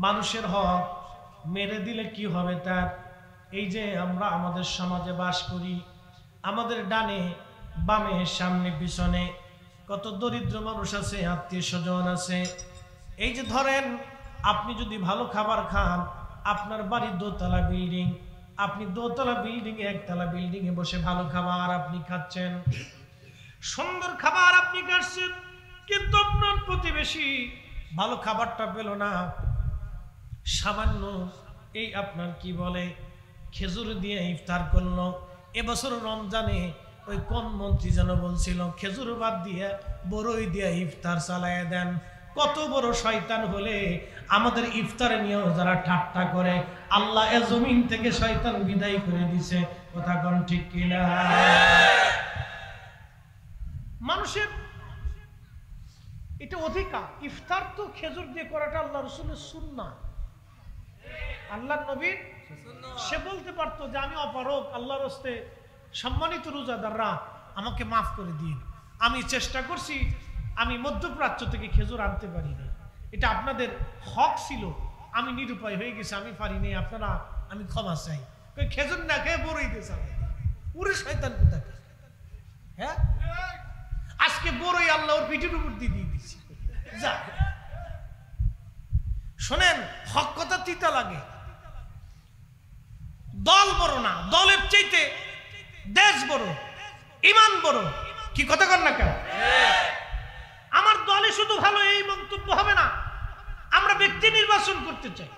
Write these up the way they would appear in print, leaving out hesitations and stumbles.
মানুষের হক মেরে দিলে কি হবে তার? এই যে আমরা আমাদের সমাজে বাস করি, আমাদের ডানে বামে সামনে পিছনে কত দরিদ্র মানুষ আছে, আত্মীয় স্বজন আছে। এই যে ধরেন আপনি যদি ভালো খাবার খান, আপনার বাড়ি দোতলা বিল্ডিং, আপনি দোতলা বিল্ডিং এ একতলা বিল্ডিং এ বসে ভালো খাবার আপনি খাচ্ছেন, সুন্দর খাবার আপনি খাচ্ছেন, কিন্তু আপনার প্রতিবেশী ভালো খাবারটা পেল না, সামান্য এই আপনার কি বলে খেজুর দিয়ে ইফতার করলো। এবছর রমজানে ওই কোন মন্ত্রী যেন বলছিল খেজুর বাদ দিয়ে বড়ই দিয়ে ইফতার চালায় দেন। কত বড় শয়তান হলে আমাদের ইফতারে নিয়েও যারা ঠাট্টা করে, আল্লাহ এ জমিন থেকে শয়তান বিদায় করে দিছে। কথা কোন ঠিক কিনা? মানুষের এটা অধিকার। ইফতার তো খেজুর দিয়ে করাটা আল্লাহ রাসূলের সুন্নাহ, আল্লাহ নবী সে বলতে পারতো যে আমি অপারগ, আল্লাহর রাস্তে সম্মানিত রোজাদাররা আমাকে মাফ করে দিন, আমি চেষ্টা করছি, আমি মধ্যপ্রাচ্য থেকে খেজুর আনতে পারি না, এটা আপনাদের হক ছিল, আমি নিরুপায় হয়ে গেছি, আমি পারি নাই, আপনারা আমি ক্ষমা চাই। খেজুর না খেয়ে বড়ই দিয়ে চালাই পুরো শয়তান কোথাকে। হ্যাঁ, আজকে বড়ই আল্লাহ ওর পিঠের উপর দিয়ে দিয়েছি। যা শোনেন, হক কথা তিতা লাগে। দল বড় না, দলের চাইতে দেশ বড়, ইমান বড়। কি কথা কর না কেন? আমার দলে শুধু ভালো এই মন্তব্য হবে না, আমরা ব্যক্তি নির্বাচন করতে চাই।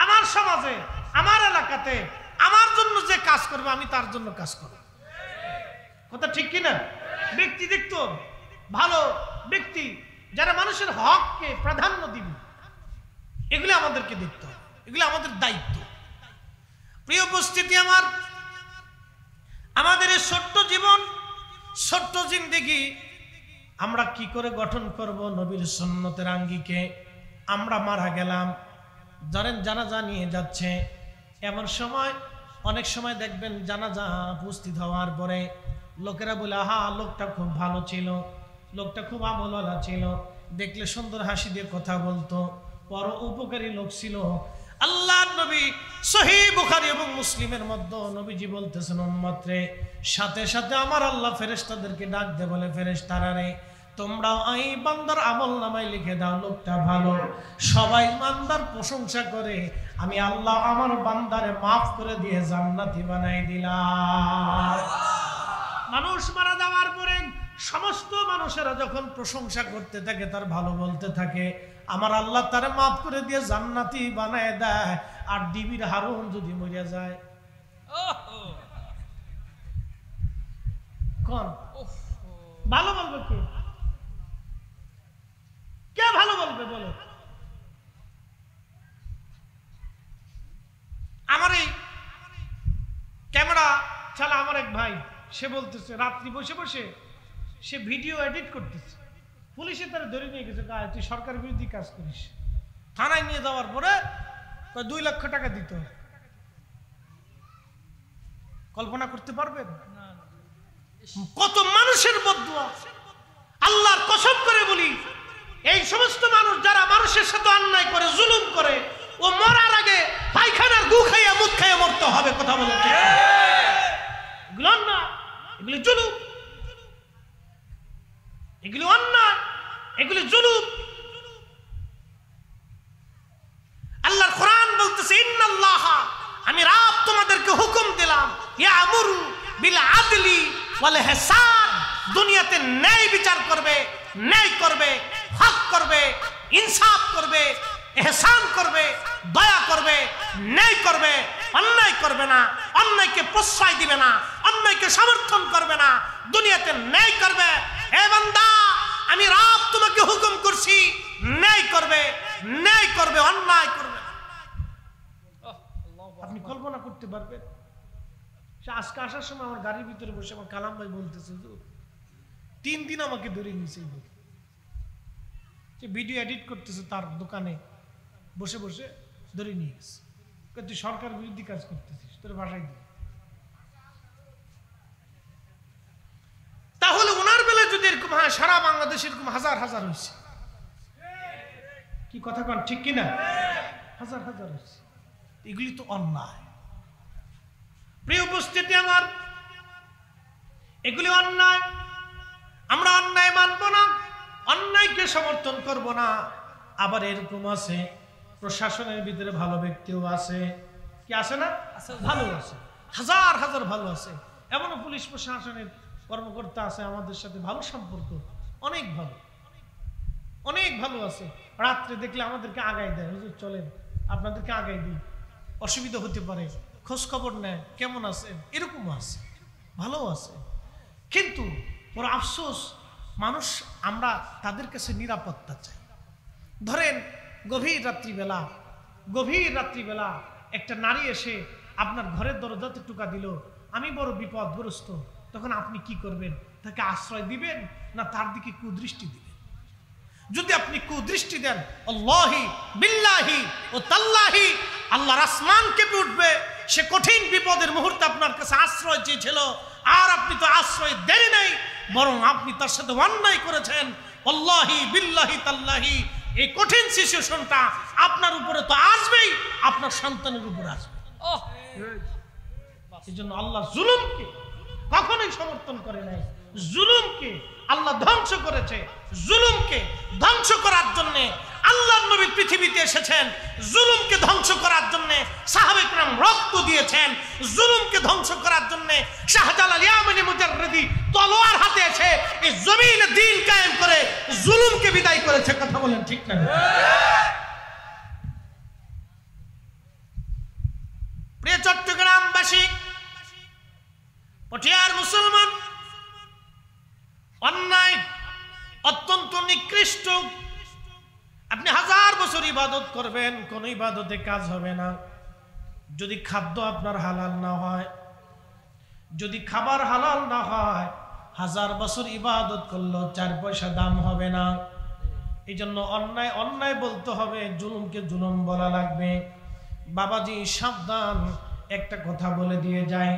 আমার সমাজে, আমার এলাকাতে আমার জন্য যে কাজ করবে আমি তার জন্য কাজ করব। কথা ঠিক কিনা? ব্যক্তি দেখতো ভালো ব্যক্তি যারা মানুষের হককে প্রাধান্য দিবে, এগুলো আমাদেরকে দেখতে হবে, এগুলো আমাদের দায়িত্ব। প্রিয় উপস্থিতি, আমাদের এই ছোট্ট জীবন, ছোট্ট জিন্দেগি আমরা কি করে গঠন করব নবীর সুন্নতের আঙ্গিকে? আমরা মারা গেলাম, ধরেন জানাজা নিয়ে যাচ্ছে, এমন সময় অনেক সময় দেখবেন জানাজা উপস্থিত হওয়ার পরে লোকেরা বলে আহা লোকটা খুব ভালো ছিল, লোকটা খুব আমলওয়ালা ছিল, দেখলে সুন্দর হাসি দিয়ে কথা বলতো, বড় উপকারী লোক ছিল। আল্লাহর নবী সহিহ বুখারী এবং মুসলিমের মধ্যে নবীজি বলতেছেন উম্মতরে, সাথে সাথে আমার আল্লাহ ফেরেশতাদেরকে ডাক দে, বলে ফেরেশতারা রে তোমরা এই বান্দার আমলনামায় লিখে দাও লোকটা ভালো। সবাই বান্দার প্রশংসা করে, আমি আল্লাহ আমার বান্দারে মাফ করে দিয়ে জান্নাতি বানাই দিলাম। মানুষ মারা যাওয়ার পরে সমস্ত মানুষেরা যখন প্রশংসা করতে থাকে, তার ভালো বলতে থাকে, আমার আল্লাহ তারে মাফ করে দিয়ে জান্নাতি বানায় দেয়। আর ডিবির হারুন যদি মরে যায়, কোন ভালো বলবে? কে ভালো বলবে বলো? আমার এই ক্যামেরা চালা আমার এক ভাই, সে বলতেছে রাত্রি বসে বসে সে ভিডিও এডিট করতেছে, পুলিশে তারা ধরে নিয়ে গেছে, তুই সরকার বিরোধী কাজ করিস। থানায় নিয়ে যাওয়ার পরে 2 লক্ষ টাকা দিত। কল্পনা করতে পারবেন কত মানুষের বদদুয়া? আল্লাহর কসম করে বলি, এই সমস্ত মানুষ যারা মানুষের সাথে অন্যায় করে, জুলুম করে, ও মরার আগে পায়খানার গু খাইয়া মুখ খাইয়া মরতে হবে। কথা বলুন, এগুলো অন্যায়, এগুলো জুলুম, এগুলো অন্যায়, এগুলো জুলুম। আল্লাহর কোরআন বলতেছে ইন্নাল্লাহা, আমি রব তোমাদেরকে হুকুম দিলাম, ইয়ামুরু বিল আদলি ওয়াল ইহসান, দুনিয়াতে ন্যায় বিচার করবে, ন্যায় করবে, হক করবে, ইনসাফ করবে, ইহসান করবে, দয়া করবে, ন্যায় করবে, অন্যায় করবে না, অন্যায়কে প্রশ্রয় দিবে না, অন্যায়কে সমর্থন করবে না, দুনিয়াতে ন্যায় করবে। হে বান্দা, আমি রব তোমাকে হুকুম করছি, ন্যায় করবে, ন্যায় করবে, অন্যায় করবে। আপনি কল্পনা করতে পারবেন? আজকে আসার সময় আমার গাড়ির ভিতরে বসে আমার কালাম ভাই বলতেছে 3 দিন আমাকে ধরে নিয়েছে, ভিডিও এডিট করতেছে, তার দোকানে বসে বসে ধরে নিয়ে গেছে, তুই সরকার বিরোধী কাজ করতেছিস, তোর ভাষায় দিই। তাহলে ওনার বেলা যদি এরকম হয়, সারা বাংলাদেশে এরকম হাজার হাজার হয়েছে। কি কথা কন ঠিক কিনা? হাজার হাজার আছে। এগুলি তো অন্যায়। প্রিয় উপস্থিতি আমার, এগুলি অন্যায়। আমরা অন্যায় মানব না, অন্যায়কে সমর্থন করব না। আবার এরকম আছে প্রশাসনের ভিতরে ভালো ব্যক্তিও আছে, কি আছে না? ভালো আছে, হাজার হাজার ভালো আছে। এমনও পুলিশ প্রশাসনের কর্মকর্তা আছে আমাদের সাথে ভালো সম্পর্ক, অনেক ভালো, অনেক ভালো আছে। রাত্রে দেখলে আমাদেরকে আগায় দেয়, হুজুর চলেন আপনাদেরকে আগাই দিই, অসুবিধা হতে পারে, খোঁজ খবর নেয়, কেমন আছেন, এরকমও আছে, ভালো আছে। কিন্তু বড় আফসোস, মানুষ আমরা তাদের কাছে নিরাপত্তা চাই। ধরেন গভীর রাত্রিবেলা একটা নারী এসে আপনার ঘরের দরজাতে টোকা দিল, আমি বড় বিপদগ্রস্ত, তখন আপনি কি করবেন? তাকে আশ্রয় দিবেন না তার দিকে কুদৃষ্টি দিবেন? যদি আপনি কুদৃষ্টি দেন, আল্লাহি বিল্লাহি ও তাল্লাহি, আল্লাহর আসমান কেঁপে উঠবে। সে কঠিন বিপদের মুহূর্তে আপনার কাছে আশ্রয় চেয়েছিল, আর আপনি তো আশ্রয় দেন নাই, বরং আপনি তার সাথে অন্যায় করেছেন। আল্লাহি বিল্লাহি তাল্লাহি, এই কঠিন সিচুয়েশনটা আপনার উপরে তো আসবেই, আপনার সন্তানের উপরে আসবে। এই জন্য আল্লাহ জুলুমকে কখনোই সমর্থন করে নাই। জুলুমকে আল্লাহ ধ্বংস করেছে। জুলুমকে ধ্বংস করার জন্য আল্লাহর নবী পৃথিবীতে এসেছেন। জুলুমকে ধ্বংস করার জন্য সাহাবে কেরাম রক্ত দিয়েছেন। জুলুমকে ধ্বংস করার জন্য শাহজালাল ইয়ামানি মুজাররিদি তলোয়ার হাতে এসে এই জমিনে দ্বীন কায়েম করে জুলুমকে বিদায় করেছে। কথা বলেন ঠিক না? প্রিয় চট্টগ্রামবাসী, পটিয়ার মুসলমান, অন্যায় অত্যন্ত নিকৃষ্ট। আপনি হাজার বছর ইবাদত করবেন, কোন ইবাদতে কাজ হবে না যদি খাদ্য আপনার হালাল না হয়। যদি খাবার হালাল না হয়, হাজার বছর ইবাদত করলেও 4 পয়সা দাম হবে না। এই জন্য অন্যায় অন্যায় বলতে হবে, জুলুমকে জুলুম বলা লাগবে। বাবাজি সাবধান, একটা কথা বলে দিয়ে যায়,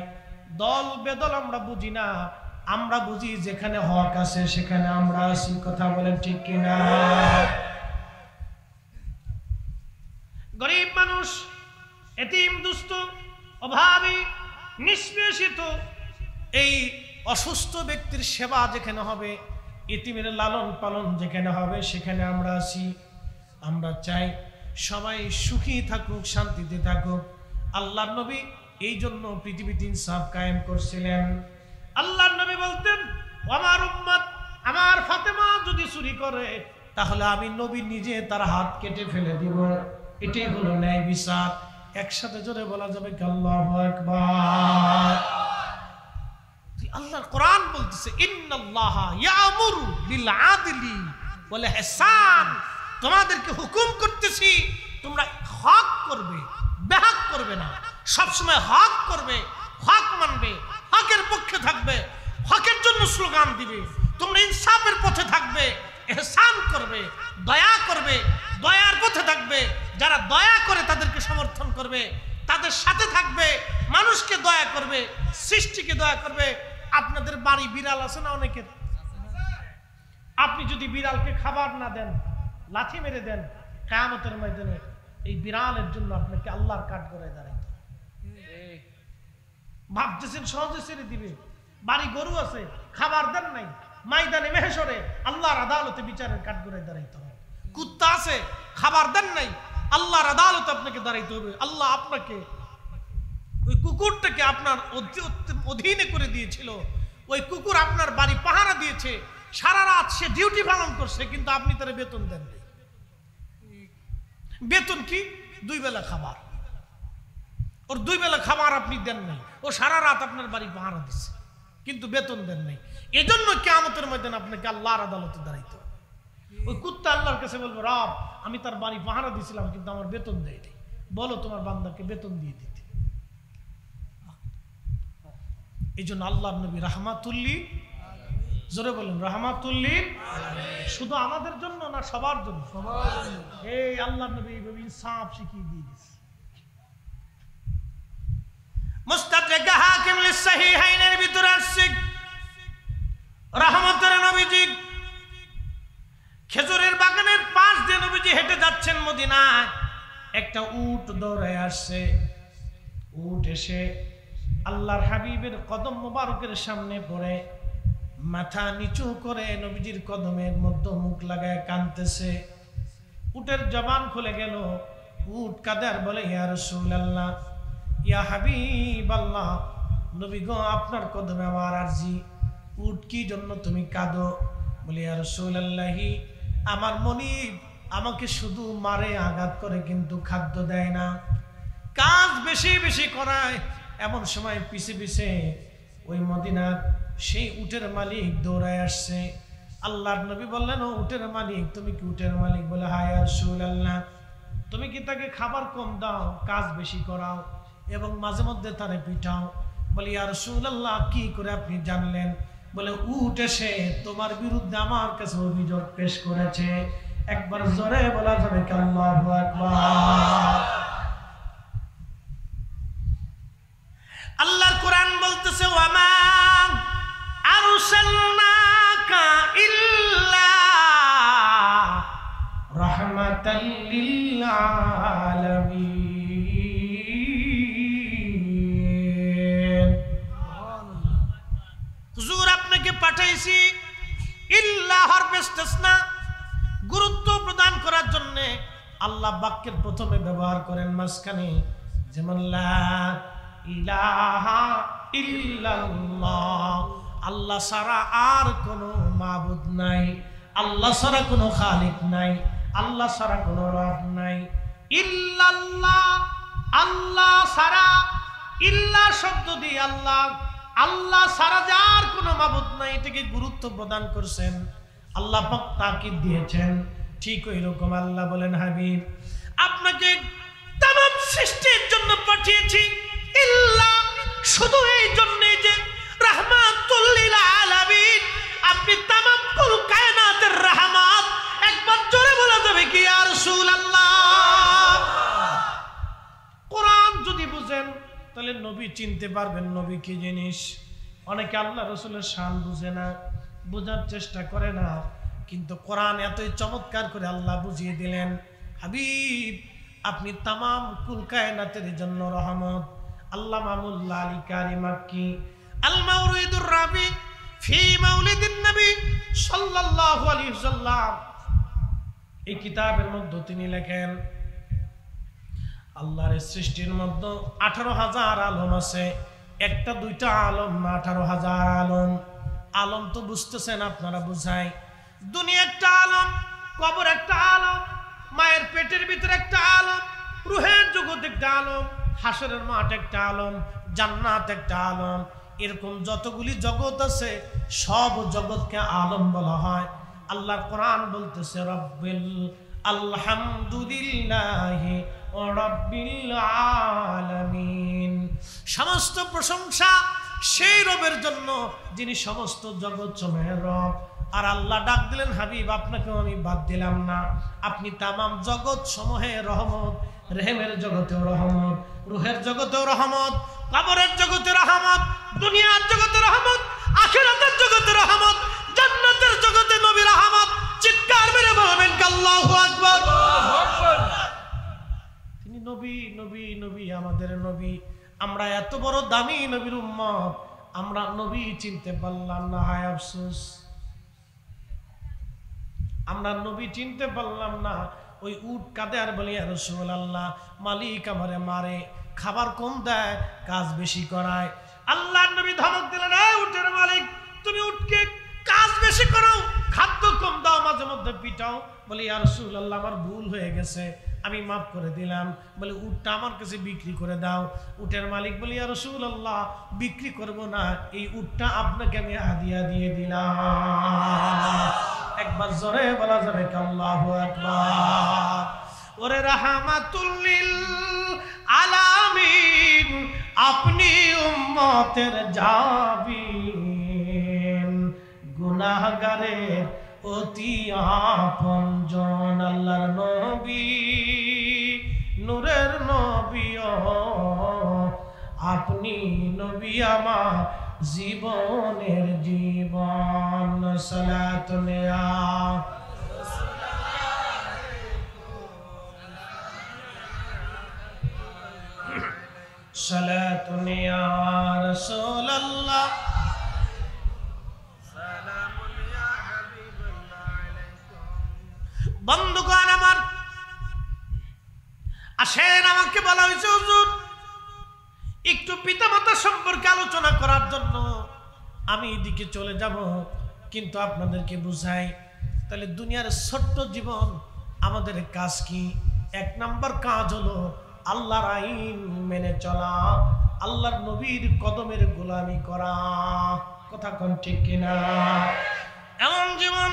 দল বেদল আমরা বুঝি না, আমরা বুঝি যেখানে হক আছে সেখানে আমরা আছি। কথা বলেন ঠিক কিনা? গরিব মানুষ, এতিম, দুস্থ, অভাবী, নিষ্পেষিত, এই অসুস্থ ব্যক্তির সেবা যেখানে হবে, এতিমের লালন পালন যেখানে হবে, সেখানে আমরা আছি। আমরা চাই সবাই সুখী থাকুক, শান্তিতে থাকুক। আল্লাহর নবী এই জন্য পৃথিবীতে ইনসাফ কায়েম করছিলেন। আল্লাহর নবী বলতেন, আমার উম্মত, আমার ফাতেমা যদি চুরি করে তাহলে আমি নবী নিজে তার হাত কেটে ফেলে দিব। এটাই হলো ন্যায় বিচার। একসাথে জোরে বলা যাবে আল্লাহু আকবার। আল্লাহর কোরআন বলতেছে, ইন্নাল্লাহা ইয়ামুরু বিল আদলি ওয়াল ইহসান, তোমাদেরকে হুকুম করতেছি তোমরা হক করবে, বেহক করবে না। সবসময় হক করবে, হক মানবে, হকের পক্ষে থাকবে, হকের জন্য স্লোগান দিবে। তোমরা ইনসাফের পথে থাকবে, ইহসান করবে, দয়া করবে, দয়ার পথে থাকবে। যারা দয়া করে তাদেরকে সমর্থন করবে, তাদের সাথে থাকবে, মানুষকে দয়া করবে, সৃষ্টিকে দয়া করবে। আপনাদের বাড়ি বিড়াল আছে না অনেকের? আপনি যদি বিড়ালকে খাবার না দেন, লাথি মেরে দেন, কিয়ামতের ময়দানে এই বিড়ালের জন্য আপনাকে আল্লাহর কাঠ করে দাঁড়াইতে ভাবতেছেন সহজে ছেড়ে দিবে। বাড়ি গরু আছে, খাবার দেন নাই, ময়দানে মেহশরে আল্লাহর আদালতে বিচারের কাঠ করে দাঁড়াইতে হবে। কুত্তা আছে, খাবার দেন নাই, আল্লাহর আদালতে আপনাকে দাঁড়াইতে হবে। আল্লাহ আপনাকে ওই কুকুরটাকে আপনার অধীনে করে দিয়েছিল, ওই কুকুর আপনার বাড়ি পাহারা দিয়েছে, সারা রাত সে ডিউটি পালন করছে, কিন্তু আপনি তার বেতন দেন নাই। বেতন কি? 2 বেলা খাবার। ওর 2 বেলা খাবার আপনি দেন নাই, ও সারা রাত আপনার বাড়ি পাহারা দিচ্ছে, কিন্তু বেতন দেন নাই। এজন্য কিয়ামতের ময়দানে আপনাকে আল্লাহর আদালতে দাঁড়াইতে হবে। ওই কুত্তা আল্লাহর কাছে বলবে, রব আমি তার বাড়ি পাহারা দিছিলাম কিন্তু আমার বেতন দেয়নি, বলো তোমার বান্দাকে বেতন দিয়ে দিতে। এই জন্য আল্লাহর নবী রাহমাতুল্লিল, জোরে বলেন রাহমাতুল্লিল। শুধু আমাদের জন্য না, সবার জন্য। এই আল্লাহর নবী এইভাবে ইনসাফ শিখিয়ে দিয়ে দিয়েছে। মুস্তাদরাক হাকিম লিসহিহাইনের ভিতরে আসছে, রাহমাতুল নবীজি খেজুরের বাগানের পাশ দিয়ে নবীজি হেঁটে যাচ্ছেন মদিনায়। একটা একটা উট দৌড়ায় আসছে। উট এসে আল্লাহর হাবিবের কদম মোবারকের সামনে পড়ে মাথা নিচু করে নবীজির কদমের মধ্যে মুখ লাগায় কাঁদতেছে। উটের জবান খুলে গেল। উট কাঁদে আর বলে, ইয়া রাসূলুল্লাহ, ইয়া হাবিবাল্লাহ, নবী গো, আপনার কদমে আমার আরজি। উট কি জন্য তুমি কাঁদো? বলে, ইয়া রাসূলুল্লাহি, আমার মনিব আমাকে শুধু মারে, আঘাত করে, কিন্তু খাদ্য দেয় না, কাজ বেশি বেশি করায়। এমন সময় পিছে পিছে ওই মদিনার সেই উটের মালিক দৌড়ায় আসছে। আল্লাহর নবী বললেন, ও উটের মালিক, তুমি কি উটের মালিক? বলে, হ্যাঁ ইয়া রাসূলুল্লাহ। তুমি কি তাকে খাবার কম দাও, কাজ বেশি করাও এবং মাঝে মধ্যে তারে পিটাও? বলে, ইয়া রাসূলুল্লাহ, কি করে আপনি জানলেন? বলে, উট এসে তোমার বিরুদ্ধে আমার কাছে অভিযোগ পেশ করেছে। একবার জোরে বলা যাবে কি আল্লাহু আকবার? আল্লাহর কোরআন বলতেছে, ওয়ামা আরসালনাকা ইল্লা রাহমাতাল লিল আলামিন। হুজুর, আপনাকে পাঠাইছি ইল্লা হরফে ইসতিসনা, গুরুত্ব প্রদান করার জন্য। আল্লাহ বাক্যের প্রথমে ব্যবহার করেন মাঝখানে, যেমন লা ইলাহা ইল্লাল্লাহ, আল্লাহ ছাড়া আর কোনো মাবুদ নাই, আল্লাহ ছাড়া কোনো খালিক নাই, আল্লাহ ছাড়া কোনো রব নাই। ইল্লাল্লাহ, আল্লাহ ছাড়া, ইল্লাহ শব্দ দিয়ে আল্লাহ, আল্লাহ ছাড়া যার কোনো মাবুদ নাই, এটাকে গুরুত্ব প্রদান করছেন। আল্লাহ পাক তাকিদ দিয়েছেন। ঠিক ওই রকম আল্লাহ বলেন, হাবিব, আপনাকে তামাম সৃষ্টির জন্য পাঠিয়েছি, ইল্লা শুধু এই জন্যে যে রাহমাতুল লিল আলামিন, আপনি তামাম কুল কায়নাতের রাহমাত। একবার জোরে বলা যাবে কি ইয়া রাসূলুল্লাহ? কোরআন যদি বুঝেন তাহলে নবী চিনতে পারবেন নবী কি জিনিস। অনেকে আল্লাহ রাসূলের শান বুঝে না, বোঝার চেষ্টা করে না, কিন্তু কোরআন এতই চমৎকার করে আল্লাহ বুঝিয়ে দিলেন, হাবিব আপনি তামাম কুল কায়নাতের জন্য রহমত। আল্লামা মুল্লা আলী কারি মাক্কি আল মাওরিদুর রাবি ফি মাউলিদিন নবী সাল্লাল্লাহু আলাইহি ওয়াসাল্লাম, এই কিতাবের মধ্যে তিনি লেখেন, আল্লাহর সৃষ্টির মধ্যে 18,000 আলম আছে। একটা দুইটা আলম না, 18,000 আলম। আলম তো বুঝতেছেন আপনারা, বুঝাই। দুনিয়া একটা আলম, কবর একটা আলম, মায়ের পেটের ভিতরে একটা আলম, রুহের জগৎ একটা আলম, হাসরের মাঠ একটা আলম, জান্নাত একটা আলম। এরকম যতগুলি জগৎ আছে সব জগৎকে আলম বলা হয়। আল্লাহর কোরআন বলতেছে, রব্বিল আলহামদুলিল্লাহি ওয়া রাব্বিল আলামিন, সমস্ত প্রশংসা সেই রবের জন্য যিনি সমস্ত জগৎ সমূহের রব। আর আল্লাহ ডাক দিলেন, হাবিব আপনাকেও আমি বাদ দিলাম না, আপনি তামাম জগৎ সমূহের রহমত। রেহেমের জগতেও রহমত, রুহের জগতেও রহমত, কবরের জগতে রহমত, দুনিয়ার জগতে রহমত, আখিরাতের জগতে রহমত, জান্নাতের জগতে নবী রহমত। চিৎকার মেরে বলবেন আল্লাহু আকবার। তিনি নবী, নবী, নবী, আমাদের নবী। আমরা এত বড় দামি নবীর উম্মত, আমরা নবী চিনতে পারলাম না, হায় আফসোস। আমরা নবী চিনতে পারলাম না। ওই উট কাঁদে আর বলি, ইয়া রাসূলুল্লাহ, মালিক আমারে মারে, খাবার কম দেয়, কাজ বেশি করায়। আল্লাহর নবী ধমক দিলেন, এই উটের মালিক, তুমি উটকে কাজ বেশি করো, খাদ্য কম দাও, মাঝে মধ্যে পিটাও। বলি, ইয়া রাসূলুল্লাহ, আমার ভুল হয়ে গেছে, আমি মাফ করে দিলাম। বলে, উটটা আমার কাছে বিক্রি করে দাও। উটের মালিক বলি, ইয়া রাসূলুল্লাহ, বিক্রি করব না, এই উটটা আপনাকে আমি হাদিয়া দিয়ে দিলাম। একবার জোরে বলা যাবে কি আল্লাহু আকবার? ওরে রাহমাতুল লিল আলামিন, আপনি উম্মতের জাবিন, গুনাহগারের অতি আপনজন। আল্লাহর নবী, নূরের নবী, আপনি নবী আমার জীবনের জীবন। সালাতুন ইয়া সালাতুন ইয়া রাসূলুল্লাহ সালামুন ইয়া হাবিবাল্লাহ আলাইকুম। বন্ধুগণ আমার, আসেন, আমাকে বলা হয়েছে হুজুর একটু পিতামাতা সম্পর্কে আলোচনা করার জন্য আমি এদিকে চলে যাব, কিন্তু আপনাদেরকে বুঝাই। তাহলে দুনিয়ার ছোট্ট জীবন, আমাদের কাজ কি? এক নাম্বার কাজ হলো আল্লাহর আইন মেনে চলা, আল্লাহর নবীর কদমের গোলামি করা। কথা কোন ঠিক কিনা? এমন জীবন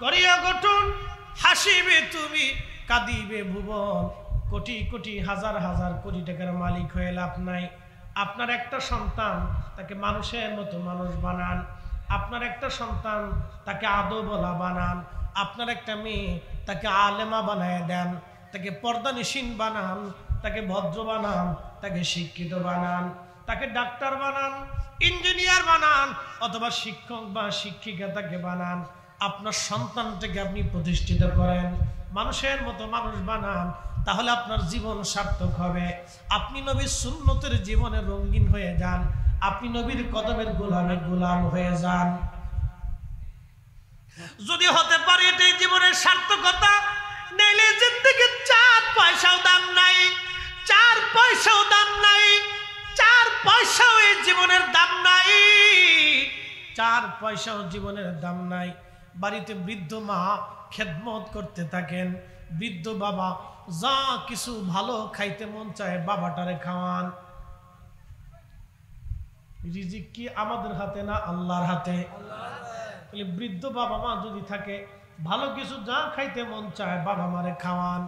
করিয়া গঠন, হাসিবে তুমি কাঁদিবে ভুবন। কোটি কোটি হাজার হাজার কোটি টাকার মালিক হয়ে লাভ নাই। আপনার একটা সন্তান, তাকে মানুষের মতো মানুষ বানান। আপনার একটা সন্তান, তাকে আদবওয়ালা বানান। আপনার একটা মেয়ে, তাকে আলেমা বানায় দেন, তাকে পর্দানিসীন বানান, তাকে ভদ্র বানান, তাকে শিক্ষিত বানান, তাকে ডাক্তার বানান, ইঞ্জিনিয়ার বানান, অথবা শিক্ষক বা শিক্ষিকা তাকে বানান। আপনার সন্তানটাকে আপনি প্রতিষ্ঠিত করেন, মানুষের মতো মানুষ বানান, তাহলে আপনার জীবন সার্থক হবে। আপনি নবীর সুন্নতের জীবনে রঙিন হয়ে যান, আপনি নবীর কদমের গোলামের গোলাম হয়ে যান। যদি হতে পারে এটাই জীবনের সার্থকতা, নইলে জিন্দেগি 4 পয়সাও দাম নাই, 4 পয়সাও দাম নাই, 4 পয়সাও এই জীবনের দাম নাই, 4 পয়সাও জীবনের দাম নাই। বাড়িতে বৃদ্ধ মা খেদমত করতে থাকেন, বৃদ্ধ বাবা যা কিছু ভালো খাইতে মন চায় বাবাটারে খাওয়ান। রিজিক কি আমাদের হাতে না আল্লাহর হাতে? বৃদ্ধ বাবা মা যদি থাকে, ভালো কিছু যা খাইতে মন চায় বাবা মারে খাওয়ান।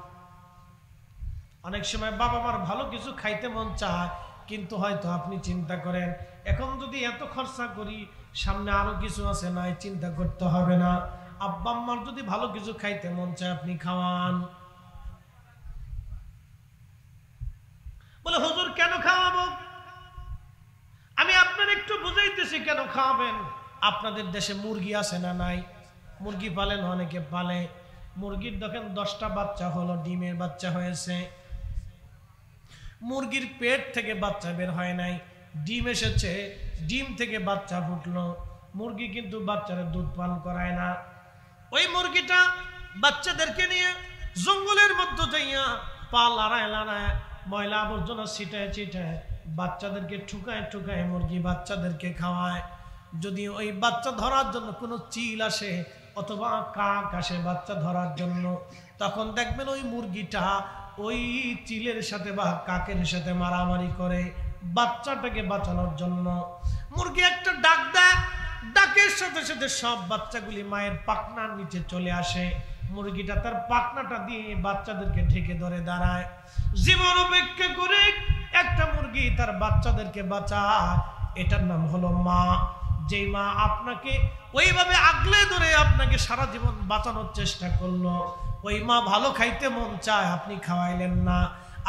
অনেক সময় বাবা মার ভালো কিছু খাইতে মন চায়, কিন্তু হয়তো আপনি চিন্তা করেন এখন যদি এত খরচা করি সামনে আরো কিছু আছে, নাই চিন্তা করতে হবে না। আব্বা আম্মার যদি ভালো কিছু খাইতে মন চায় আপনি খাওয়ান। বলে হুজুর কেন খাওয়াবো? আমি আপনার একটু বুঝাইতেছি কেন খাওয়াবেন। আপনাদের দেশে মুরগি আছে না নাই? মুরগি পালেন, অনেকে পালে। মুরগির দেখেন 10টা বাচ্চা হলো, ডিমের বাচ্চা হয়েছে। মুরগির পেট থেকে বাচ্চা বের হয় নাই, ডিম এসেছে, ডিম থেকে বাচ্চা ফুটলো। মুরগি কিন্তু বাচ্চারা দুধ পান করায় না। ওই মুরগিটা বাচ্চাদেরকে নিয়ে জঙ্গলের মধ্যে যাইয়া পা লড়ায় লড়ায়, ময়লা আবর্জনা ছিটায় ছিটায়, বাচ্চাদেরকে ঠুকায় ঠুকায় মুরগি বাচ্চাদেরকে খাওয়ায়। যদি ওই বাচ্চা ধরার জন্য কোনো চিল আসে অথবা কাক আসে বাচ্চা ধরার জন্য, তখন দেখবেন ওই মুরগিটা ওই চিলের সাথে বা কাকের সাথে মারামারি করে বাচ্চাটাকে বাঁচানোর জন্য। মুরগি একটা ডাক দেয়, ডাকের সাথে সাথে সব বাচ্চাগুলি মায়ের পাখনার নিচে চলে আসে। মুরগিটা তার পাখনাটা দিয়ে বাচ্চাদেরকে ঢেকে ধরে দাঁড়ায়। জীবন অপেক্ষা করে একটা মুরগি তার বাচ্চাদেরকে বাঁচায়, এটার নাম হলো মা। যেই মা আপনাকে ওইভাবে আগলে ধরে আপনাকে সারা জীবন বাঁচানোর চেষ্টা করলো, ওই মা ভালো খাইতে মন চায়, আপনি খাওয়াইলেন না,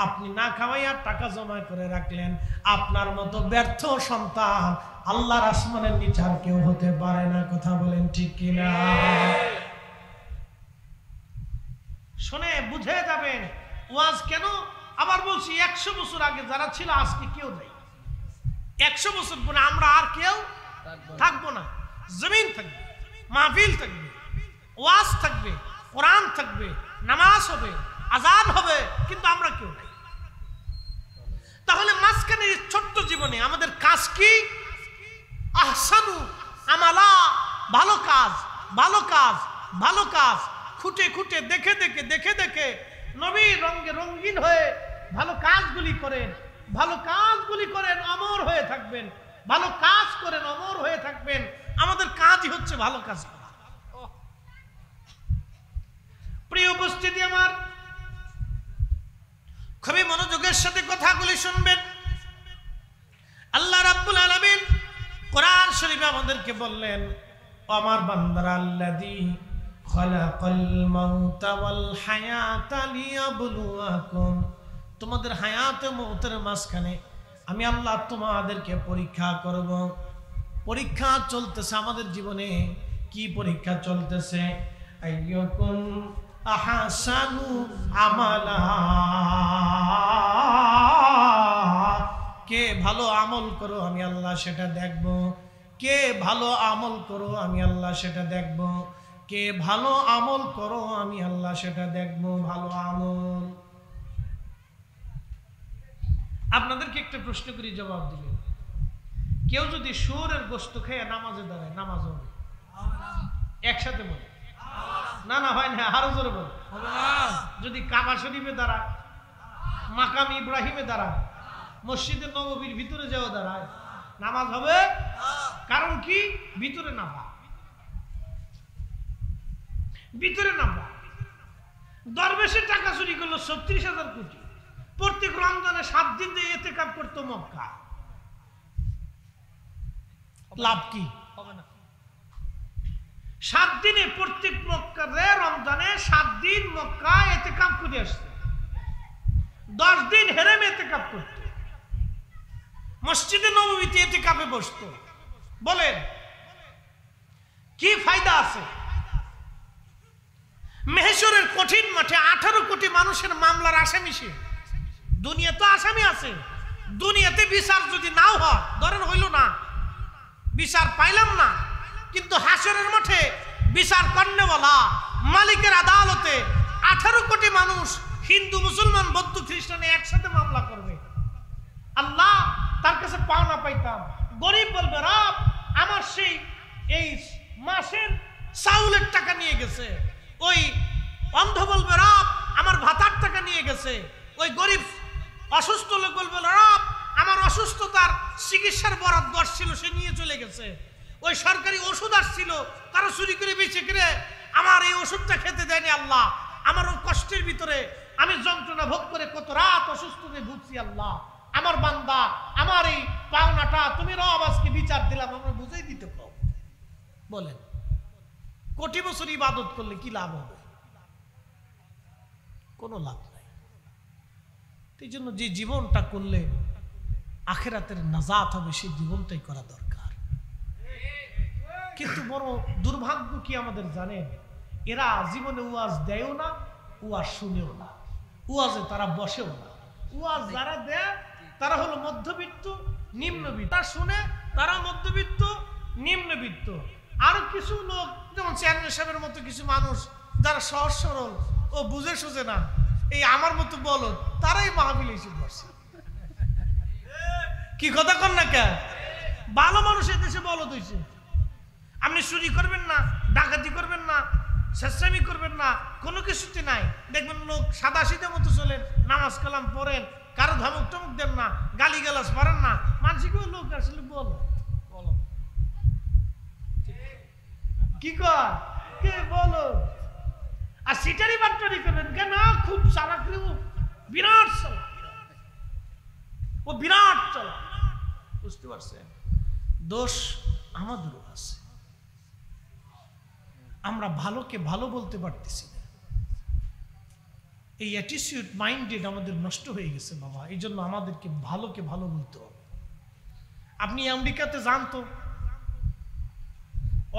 আপনি না খাওয়াইয়া টাকা জমা করে রাখলেন। আপনার মতো ব্যর্থ সন্তান আল্লাহর আসমানের নিচে আর কেউ হতে পারে না। কথা বলেন ঠিক কিনা? শুনে বুঝে যাবেন ওয়াজ কেন। আবার বলছি 100 বছর আগে যারা ছিল আজকে কেউ নেই। 100 বছর পরে আমরা আর কেউ থাকবো না। জমিন থাকবে, মাহফিল থাকবে, ওয়াজ থাকবে, কোরআন থাকবে, নামাজ হবে, আযান হবে, কিন্তু আমরা কেউ নাই। তাহলে মাঝখানে ছোট্ট জীবনে আমাদের কাজ কি? আহসানু আমালা, ভালো কাজ, ভালো কাজ, ভালো কাজ, খুঁটে খুঁটে দেখে দেখে দেখে দেখে নবীর রঙে রঙিন হয়ে ভালো কাজগুলি করেন, ভালো কাজগুলি করেন, অমর হয়ে থাকবেন। ভালো কাজ করেন, অমর হয়ে থাকবেন। আমাদের কাজই হচ্ছে ভালো কাজ করা। প্রিয় উপস্থিতি আমার, খুবই মনোযোগের সাথে কথাগুলি শুনবেন। আল্লাহ রাব্বুল আলামিন কোরআন শরীফে আমাদেরকে বললেন, আমার বান্দারা আল্লাযী খালাকাল মাউতা ওয়াল হায়াতা লিয়াবলুয়াকুম, তোমাদের হায়াত ও মওতের মাঝখানে আমি আল্লাহ তোমাদেরকে পরীক্ষা করব। পরীক্ষা চলতেছে আমাদের জীবনে। কি পরীক্ষা চলতেছে? আইয়াকুম আহসানু আমালা, কে ভালো আমল করো আমি আল্লাহ সেটা দেখব, কে ভালো আমল করো আমি আল্লাহ সেটা দেখব, কে ভালো আমল করো আমি আল্লাহ সেটা দেখব। ভালো আমল। আপনাদেরকে একটা প্রশ্ন করি, জবাব দিলে। কেউ যদি শুয়োরের গোশত খেয়ে নামাজে দাঁড়ায়, নামাজ হবে? একসাথে বলে না, না হয় না, আরো জোরে বলে। যদি কাবা শরীফে দাঁড়ায়, মাকাম ইব্রাহিমে দাঁড়ায়, মসজিদে নববীর ভিতরে যাও দাঁড়ায়, নামাজ হবে? কারণ কি? ভিতরে নামা, ভিতরে নামা। দরবেশের টাকা চুরি করলো 36,000 কোটি। প্রত্যেক রমজানে 7 দিন দিয়ে ইতিকাফ করতো মক্কা। লাভ কি? হবে না। 7 দিনে প্রত্যেক মক্কাতে রমজানে 7 দিন মক্কা ইতিকাফ করে আসছে। 10 দিন হেরেমে ইতিকাফ করতো, মসজিদে নববীতে ইতিকাফে বসতো। বলেন কি ফায়দা আছে? মেহেশরের কঠিন মাঠে 18 কোটি মানুষের মামলার আসামি সে। দুনিয়া তো আসামি আছে, দুনিয়াতে বিচার যদি নাও হয়, ধরেন হইল না, বিচার পাইলাম না, কিন্তু হাসরের মাঠে বিচার করনেওয়ালা মালিকের আদালতে 18 কোটি মানুষ, হিন্দু মুসলমান বৌদ্ধ খ্রিস্টানে একসাথে মামলা করবে। আল্লাহ তার কাছে পাওনা পাইতাম। গরিব বলবে রব আমার সেই এই মাসের চাউলের টাকা নিয়ে গেছে, ওই অন্ধ বলবে রব আমার ভাতার টাকা নিয়ে গেছে, ওই গরিব অসুস্থ লোক বলবে রব আমার অসুস্থতার চিকিৎসার বরাদ্দ আসছিল সে নিয়ে চলে গেছে, ওই সরকারি ওষুধ আসছিল তারা চুরি করে বেঁচে করে আমার এই ওষুধটা খেতে দেয়নি। আল্লাহ আমার ওই কষ্টের ভিতরে আমি যন্ত্রণা ভোগ করে কত রাত অসুস্থতে ভুগছি। আল্লাহ আমার বান্দা আমার এই পাওনাটা তুমি রব আজকে বিচার দিলাম, আমরা বুঝাই দিতে পারো। বলেন কোটি বছর ইবাদত করলে কি লাভ হবে? কোনো লাভ নাই। এই জন্য যে জীবনটা করলে আখিরাতের নাজাত হবে সেই জীবনটাই করা দরকার। কিন্তু বড় দুর্ভাগ্য কি আমাদের জানেন, এরা জীবনে ওয়াজ দেয়ও না, ওয়াজ শুনেও না, ওয়াজে তারা বসেও না। ওয়াজ যারা দেয় তারা হলো মধ্যবিত্ত নিম্নবিত্ত, তারা শুনে তারা মধ্যবিত্ত নিম্নবিত্ত। আরো কিছু লোক যেমন চেয়ারম্যান সাহেবের মতো কিছু মানুষ যারা সহজ সরল ও বুঝে সুঝে না, এই আমার মতো বলো, তারাই মাহফিলে এসে বসে। কি কথা কন না কে? ভালো মানুষ এদেশে বলদ হইছে। আপনি চুরি করবেন না, ডাকাতি করবেন না, শেষরামি করবেন না, কোনো কিছুতে নাই। দেখবেন লোক সাদা সিধে মতো চলেন, নামাজ কালাম পড়েন, কারো ধমক টমক দেন না, গালি গালাজ পারেন না, মানসিক লোক আসলে বলো বলো কি কর কে বলো। আর সিটারি বাট্টারি করবেন কেন? খুব চালাক রে, ও বিরাট চালাক, ও বিরাট চালাক। বুঝতে পারছেন? দোষ আমাদেরও আছে, আমরা ভালোকে ভালো বলতে পারতেছি না। এই অ্যাটিটিউড মাইন্ডেড আমাদের নষ্ট হয়ে গেছে বাবা। এই জন্য আমাদেরকে ভালোকে ভালো বলতে হবে। আপনি আমেরিকাতে যান তো,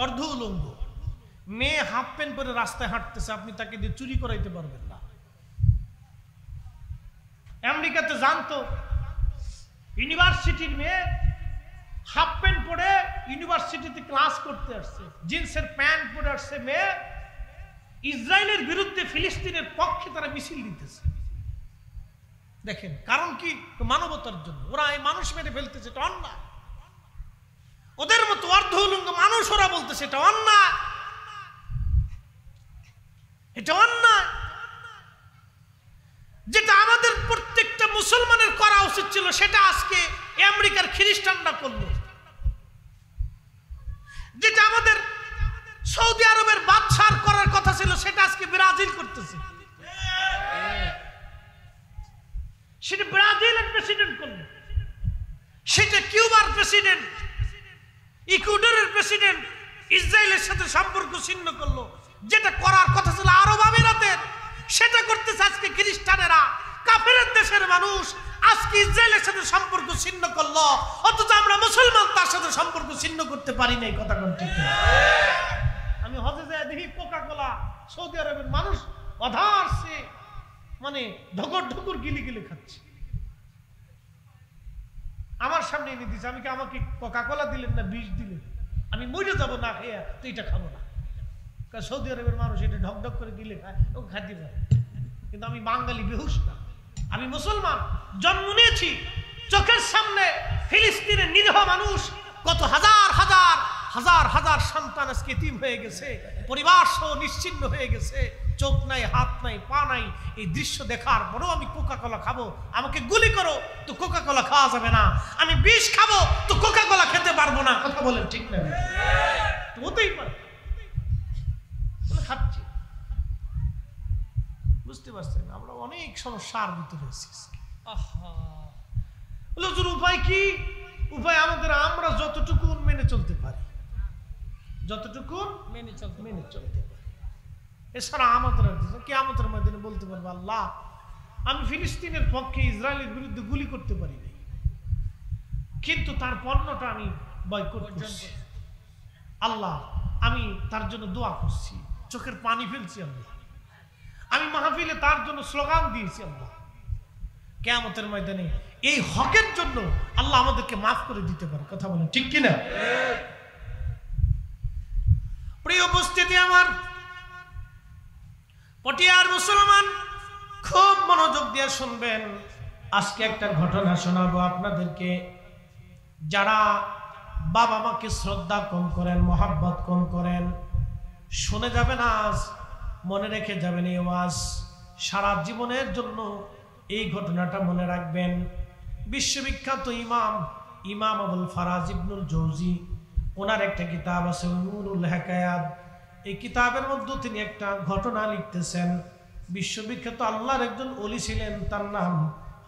অর্ধ উলঙ্গ মেয়ে হাফ প্যান্ট পরে রাস্তায় হাঁটতেছে, আপনি তাকে দিয়ে চুরি করাইতে পারবেন না। আমেরিকাতে যান তো, ইউনিভার্সিটির মেয়ে হাফ প্যান্ট পরে ইউনিভার্সিটিতে ক্লাস করতে আসছে, জিন্সের প্যান্ট পরে আসছে মেয়ে, ইসরায়েলের বিরুদ্ধে ফিলিস্তিনের পক্ষে তারা মিছিল দিতেছে। দেখেন কারণ কি? মানবতার জন্য। ওরা এই মানুষ মেরে ফেলতেছে, এটা অন্যায়। ওদের মতো অর্ধ উলঙ্গ মানুষ ওরা বলতেছে এটা অন্যায়, এটা অন্যায়। যেটা আমাদের প্রত্যেকটা মুসলমানের করা উচিত ছিল সেটা আজকে আমেরিকার খ্রিস্টানরা করলো। যেটা আমাদের সৌদি আরবের বাদশার করার কথা ছিল সেটা আজকে ব্রাজিল করতেছে। সেটা ব্রাজিলের প্রেসিডেন্ট করলো, সেটা কিউবার প্রেসিডেন্ট, ইকুয়েডরের প্রেসিডেন্ট ইসরায়েলের সাথে সম্পর্ক ছিন্ন করলো। যেটা করার কথা ছিল আরব আমিরাতের, সেটা করতেছে আজকে খ্রিস্টানেরা। কাফেরের দেশের মানুষ আজকে ইসরায়েলের সাথে সম্পর্ক ছিন্ন করলো, অথচ আমরা মুসলমান তার সাথে সম্পর্ক ছিন্ন করতে পারি না। এই কথা কোন ঠিক না? আমি হজে যায় দেখি কোকা কোলা সৌদি আরবের মানুষ অধার সে মানে ঢকর ঢকর গিলি গিলি খাচ্ছে। আমার সামনে এনে দিচ্ছে, আমি কি আমাকে কোকা কোলা দিলেন না বিষ দিলেন? আমি মরে যাবো না খেয়ে, তো এটা খাবো না। সৌদি আরবের মানুষ এটা ঢক ঢক করে দিলে খায়, ও খাইতে পারে, কিন্তু আমি বাঙালি বেহুশ না, আমি মুসলমান, জন্ম নিয়েছি চোখের সামনে ফিলিস্তিনের নিরীহ মানুষ, কত হাজার হাজার হাজার হাজার সন্তান আজকে এতিম হয়ে গেছে, পরিবার সহ নিশ্চিহ্ন হয়ে গেছে, চোখ নাই, হাত নাই, পা নাই। এই দৃশ্য দেখার পরেও আমি কোকা কোলা খাবো? আমাকে গুলি করো তো কোকা কোলা খাওয়া যাবে না, আমি বিষ খাবো তো কোকা কোলা খেতে পারবো না। কথা বলেন ঠিক না? হতেই পারে, খাচ্ছি। বুঝতে পারছেন আমরা অনেক সমস্যার ভিতরে আছি। উপায় কি? উপায় আমাদের, আমরা যতটুকু মেনে চলতে পারি, যতটুকু মেনে চলতে পারি, এছাড়া আমাদের কিয়ামতের ময়দানে বলতে পারবো আল্লাহ আমি ফিলিস্তিনের পক্ষে ইসরায়েলের বিরুদ্ধে গুলি করতে পারি নাই, কিন্তু তার পণ্যটা আমি বয়কট করছি। আল্লাহ আমি তার জন্য দোয়া করছি, চোখের পানি ফেলছি আল্লাহ, আমি মাহফিলে তার জন্য স্লোগান দিয়েছি আল্লাহ। কিয়ামতের ময়দানে এই হকের জন্য আল্লাহ আমাদেরকে মাফ করে দিতে পারে। কথা বলেন ঠিক কিনা? প্রিয় উপস্থিতি আমার, পটিয়ার মুসলমান খুব মনোযোগ দিয়ে শুনবেন। আজকে একটা ঘটনা শোনাবো আপনাদেরকে। যারা বাবা মাকে শ্রদ্ধা কম করেন, মহাব্বত কম করেন, শুনে যাবেন আজ, মনে রেখে যাবেন এই ওয়াজ, সারা জীবনের জন্য এই ঘটনাটা মনে রাখবেন। বিশ্ববিখ্যাত ইমাম আবুল ফারাজ ইবনুল জৌজি, ওনার একটা কিতাব আছে নূরুল হিকায়াত। এই কিতাবের মধ্যে তিনি একটা ঘটনা লিখতেছেন। বিশ্ববিখ্যাত আল্লাহর একজন ওলি ছিলেন, তার নাম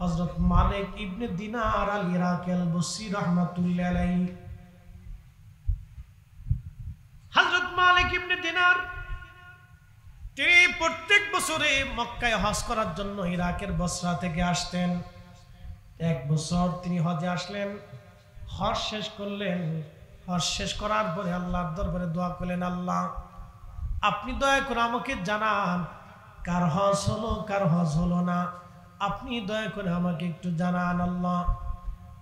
হযরত মালিক ইবনে দিনার আল ইরাকি আল বসরি রাহমাতুল্লাহি আলাইহি। হযরত মালিক ইবনে দিনার তিনি প্রত্যেক বছরে মক্কায় হজ করার জন্য ইরাকের বসরা থেকে আসতেন। এক বছর তিনি হজে আসলেন, হজ শেষ করলেন। হজ শেষ করার পরে আল্লাহর দরবারে দোয়া করলেন, আল্লাহ আপনি দয়া করে আমাকে জানান কার হজ হলো কার হজ হলো না, আপনি দয়া করে আমাকে একটু জানান আল্লাহ।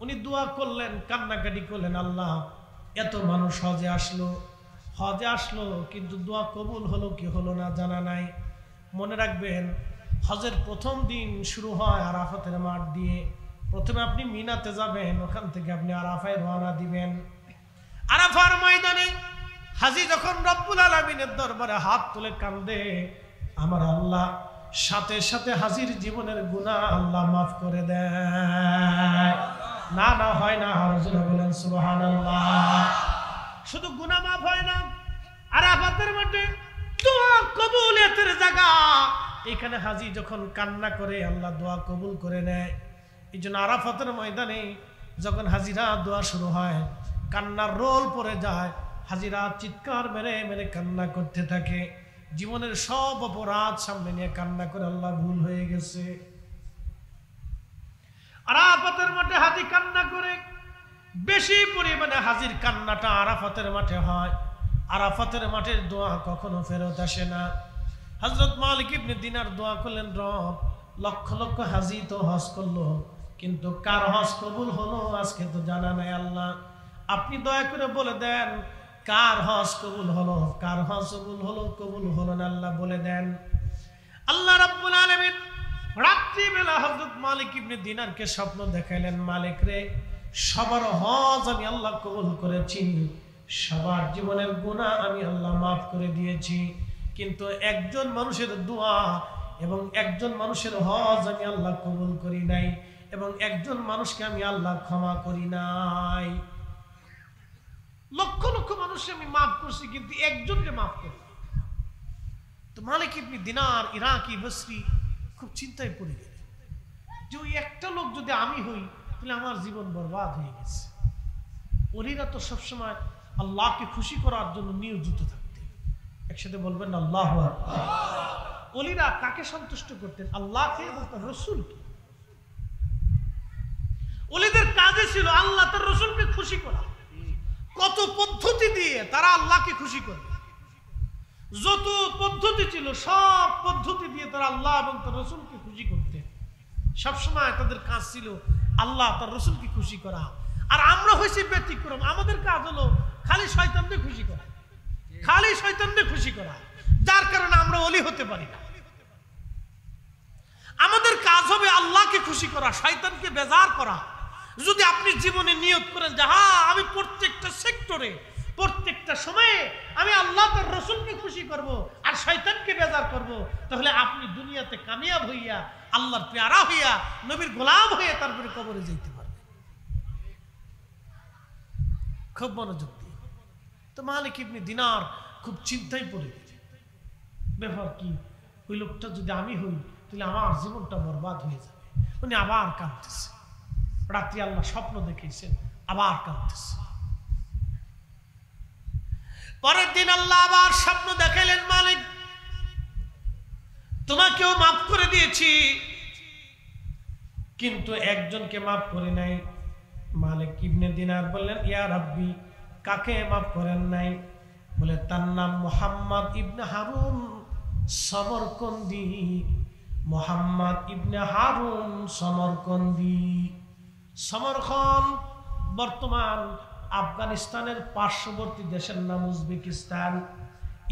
উনি দোয়া করলেন, কান্নাকাটি করলেন, আল্লাহ এত মানুষ হজে আসলো কিন্তু দোয়া কবুল হলো কি হলো না জানা নাই। মনে রাখবেন হজের প্রথম দিন শুরু হয় আরাফাতের মাঠ দিয়ে। প্রথমে আপনি মিনাতে যাবেন, ওখান থেকে আপনি আরাফায় রওনা দিবেন। আরাফার ময়দানে হাজী যখন রব্বুল আলামিনের দরবারে হাত তুলে কান্দে, আমার আল্লাহ সাথে সাথে হাজীর জীবনের গুনাহ আল্লাহ মাফ করে দেয়। না হয় না, আরজুনা বলেন সুবহানাল্লাহ। শুধু গুনাহ মাফ হয় না, আরাফাতের মাঠে দোয়া কবুলিয়তের জায়গা। এখানে হাজী যখন কান্না করে আল্লাহ দোয়া কবুল করে নেয়। এই জন্য আরাফাতের ময়দানে যখন হাজিরা দোয়া শুরু হয়, কান্নার রোল পড়ে যায়, হাজিরা চিৎকার মেরে মেরে কান্না করতে থাকে। জীবনের সব অপরাধ সামনে নিয়ে কান্না করে, আল্লাহ ভুল হয়ে গেছে। আরাফাতের মাঠে হাজী কান্না করে, বেশি পরিমাণে হাজির কান্নাটা আরাফাতের মাঠে হয়। আরাফাতের মাঠের দোয়া কখনো ফেরত আসে না। হযরত মালিক ইবনে দিনার দোয়া করলেন, রব লক্ষ লক্ষ হাজী তো হজ করলো, কিন্তু কার হজ কবুল হলো আজকে তো জানা নাই। আল্লাহ আপনি দয়া করে বলে দেন কার হজ কবুল হলো, কার হজ কবুল হলো না, আল্লাহ বলে দেন। আল্লাহ রাব্বুল আলামিন রাত্রিবেলা হযরত মালিক ইবনে দিনারকে স্বপ্ন দেখাইলেন, মালিক রে সবার হজ আমি আল্লাহ কবুল করেছি, সবার জীবনের গুনাহ আমি আল্লাহ মাফ করে দিয়েছি, কিন্তু একজন মানুষের দোয়া এবং একজন মানুষের হজ আমি আল্লাহ কবুল করি নাই, এবং একজন মানুষকে আমি আল্লাহ ক্ষমা করি নাই। লক্ষ লক্ষ মানুষকে আমি মাফ করছি, কিন্তু একজনকে মাফ করি। তো মালিক ইবনে দিনার ইরাকি বসরি খুব চিন্তায় পড়ে গেলেন যে ওই একটা লোক যদি আমি হই তাহলে আমার জীবন বরবাদ হয়ে গেছে। ওলিরা তো সবসময় আল্লাহকে খুশি করার জন্য নিয়োজিত থাকতেন। একসাথে বলবেন আল্লাহু আকবার। ওলিরা কাকে সন্তুষ্ট করতেন? আল্লাহকে এবং তার রাসূলকে। ওলিদের কাজে ছিল আল্লাহ তার রাসূলকে খুশি করা। কত পদ্ধতি দিয়ে তারা আল্লাহকে খুশি করবে, যত পদ্ধতি ছিল সব পদ্ধতি দিয়ে তারা আল্লাহ এবং তার রাসূলকে খুশি করতেন। সবসময় তাদের কাজ ছিল আল্লাহ তার রসুলকে খুশি করা। আর আমরা হয়েছি ব্যতিক্রম, আমাদের কাজ হলো খালি শয়তানকে খুশি করা, খালি শয়তানকে খুশি করা, যার কারণে আমরা ওলি হতে পারি না। আমাদের কাজ হবে আল্লাহকে খুশি করা, শয়তানকে বেজার করা। যদি আপনি জীবনে নিয়ত করেন যে হ্যাঁ আমি প্রত্যেকটা সেক্টরে প্রত্যেকটা সময়ে আমি আল্লাহ তার রসুলকে খুশি করব আর শয়তানকে বেজার করব, তাহলে আপনি দুনিয়াতে কামিয়াব হইয়া আল্লাহর পেয়ারা হইয়া নবীর গোলাম হয়ে তারপরে কবরে যেতে পারবেন। খুব মনোযোগ দিয়ে। তো মালিক ইবনে দিনার খুব চিন্তায় পড়ে গেছে, ব্যাপার কি, ওই লোকটা যদি আমি হই তাহলে আমার জীবনটা বরবাদ হয়ে যাবে। উনি আবার কাঁদতেছে, রাত্রি আল্লাহ স্বপ্ন দেখেছেন, আবার কাঁদতেছে। পরের দিন আল্লাহ আবার স্বপ্ন দেখাইলেন, মালিক তোমাকেও মাফ করে দিয়েছি, কিন্তু একজনকে মাফ করে নাই। মালিক ইবনে দিনার বললেন, ইয়া রাব্বি, কাকে মাফ করেন নাই? বলে তার নাম মুহাম্মদ ইবনে হারুন সমরকন্দি। মুহাম্মদ ইবনে হারুন সমরকন্দি। সমরকন্দ বর্তমান আফগানিস্তানের পার্শ্ববর্তী দেশের নাম উজবেকিস্তান।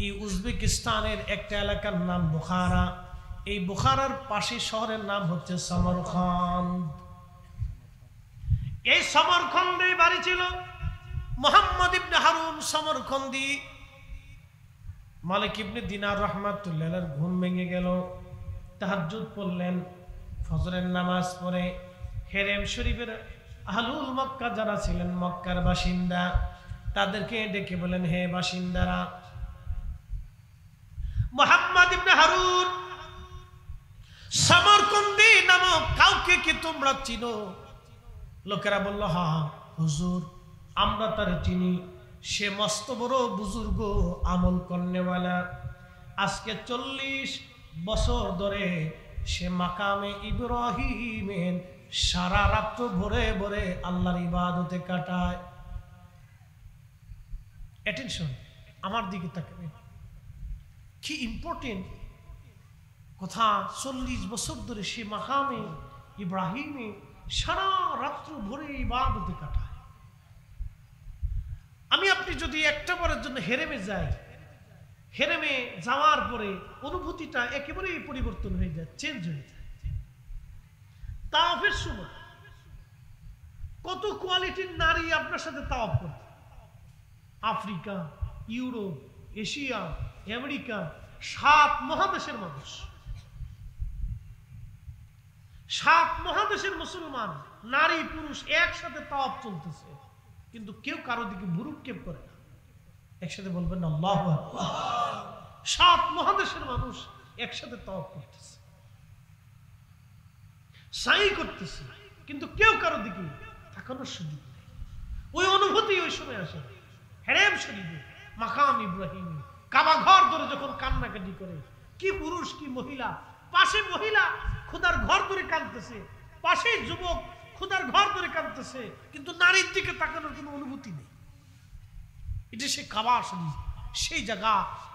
এই উজবেকিস্তানের একটা এলাকার নাম বুখারা। এই বুখারার পাশে শহরের নাম হচ্ছে সমরকন্দ। এই সমরকন্দে বাড়ি ছিল মুহাম্মদ ইবনে হারুন সমরকন্দি। মালিক ইবনে দিনার রাহমাতুল্লাহ আলাইহির ঘুম ভেঙে গেল, তাহাজ্জুদ পড়লেন, ফজরের নামাজ পড়ে হেরেম শরীফের আহলুল মক্কা যারা ছিলেন, মক্কার বাসিন্দা, তাদেরকে ডেকে বলেন, হে বাসিন্দারা, মুহাম্মদ ইবনে হারুন সমরকন্দি নামক কাউকে কি তোমরা চিনো? লোকেরা বলল, হ্যাঁ হুজুর, আমরা তারে চিনি, সে মস্ত বড় বুজুর্গ, আমল করনেওয়ালা। আজকে 40 বছর ধরে সে মাকামে ইব্রাহিমের সারা রাত্র ভরে ভরে আল্লাহর ইবাদতে কাটায়। অ্যাটেনশন, আমার দিকে তাকাবেন, কি ইম্পর্টেন্ট কথা। 40 বছর ধরে সে মাকামে ইব্রাহিমে সারা রাত্র ভরে ইবাদতে কাটায়। আমি আপনি যদি একটা বারের জন্য হেরেমে যাই, হেরেমে যাওয়ার পরে অনুভূতিটা একেবারেই পরিবর্তন হয়ে যায়, চেঞ্জ হয়ে যায়। তাওয়াফের সময় কত কোয়ালিটির নারী আপনার সাথে তাওয়াফ করে, আফ্রিকা, ইউরোপ, এশিয়া, আমেরিকা, 7 মহাদেশের মানুষ, 7 মহাদেশের মুসলমান নারী পুরুষ একসাথে তাওয়াফ চলতেছে, কিন্তু কেউ কারো দিকে ভুরুক্ষেপ করে না। একসাথে বলবেন আল্লাহু আকবার। 7 মহাদেশের মানুষ একসাথে তাওয়াফ করতেছে, সাই করতেছে, কিন্তু কেউ কারো দিকে তাকানোর সুযোগ নেই। ওই অনুভূতি ওই সময় আসে হেরেম শরীফে, মাকাম ইব্রাহিমে, কাবা ঘর ধরে যখন কান্নাকাটি করে, কি পুরুষ কি মহিলা, পাশে মহিলা খোদার ঘর ধরে কাঁদতেছে, পাশে যুবক খোদার ঘর ধরে কাঁদতেছে, কিন্তু নারীর দিকে তাকানোর কোনো অনুভূতি নেই। এটা সে কাবা শরীফ, সেই জায়গা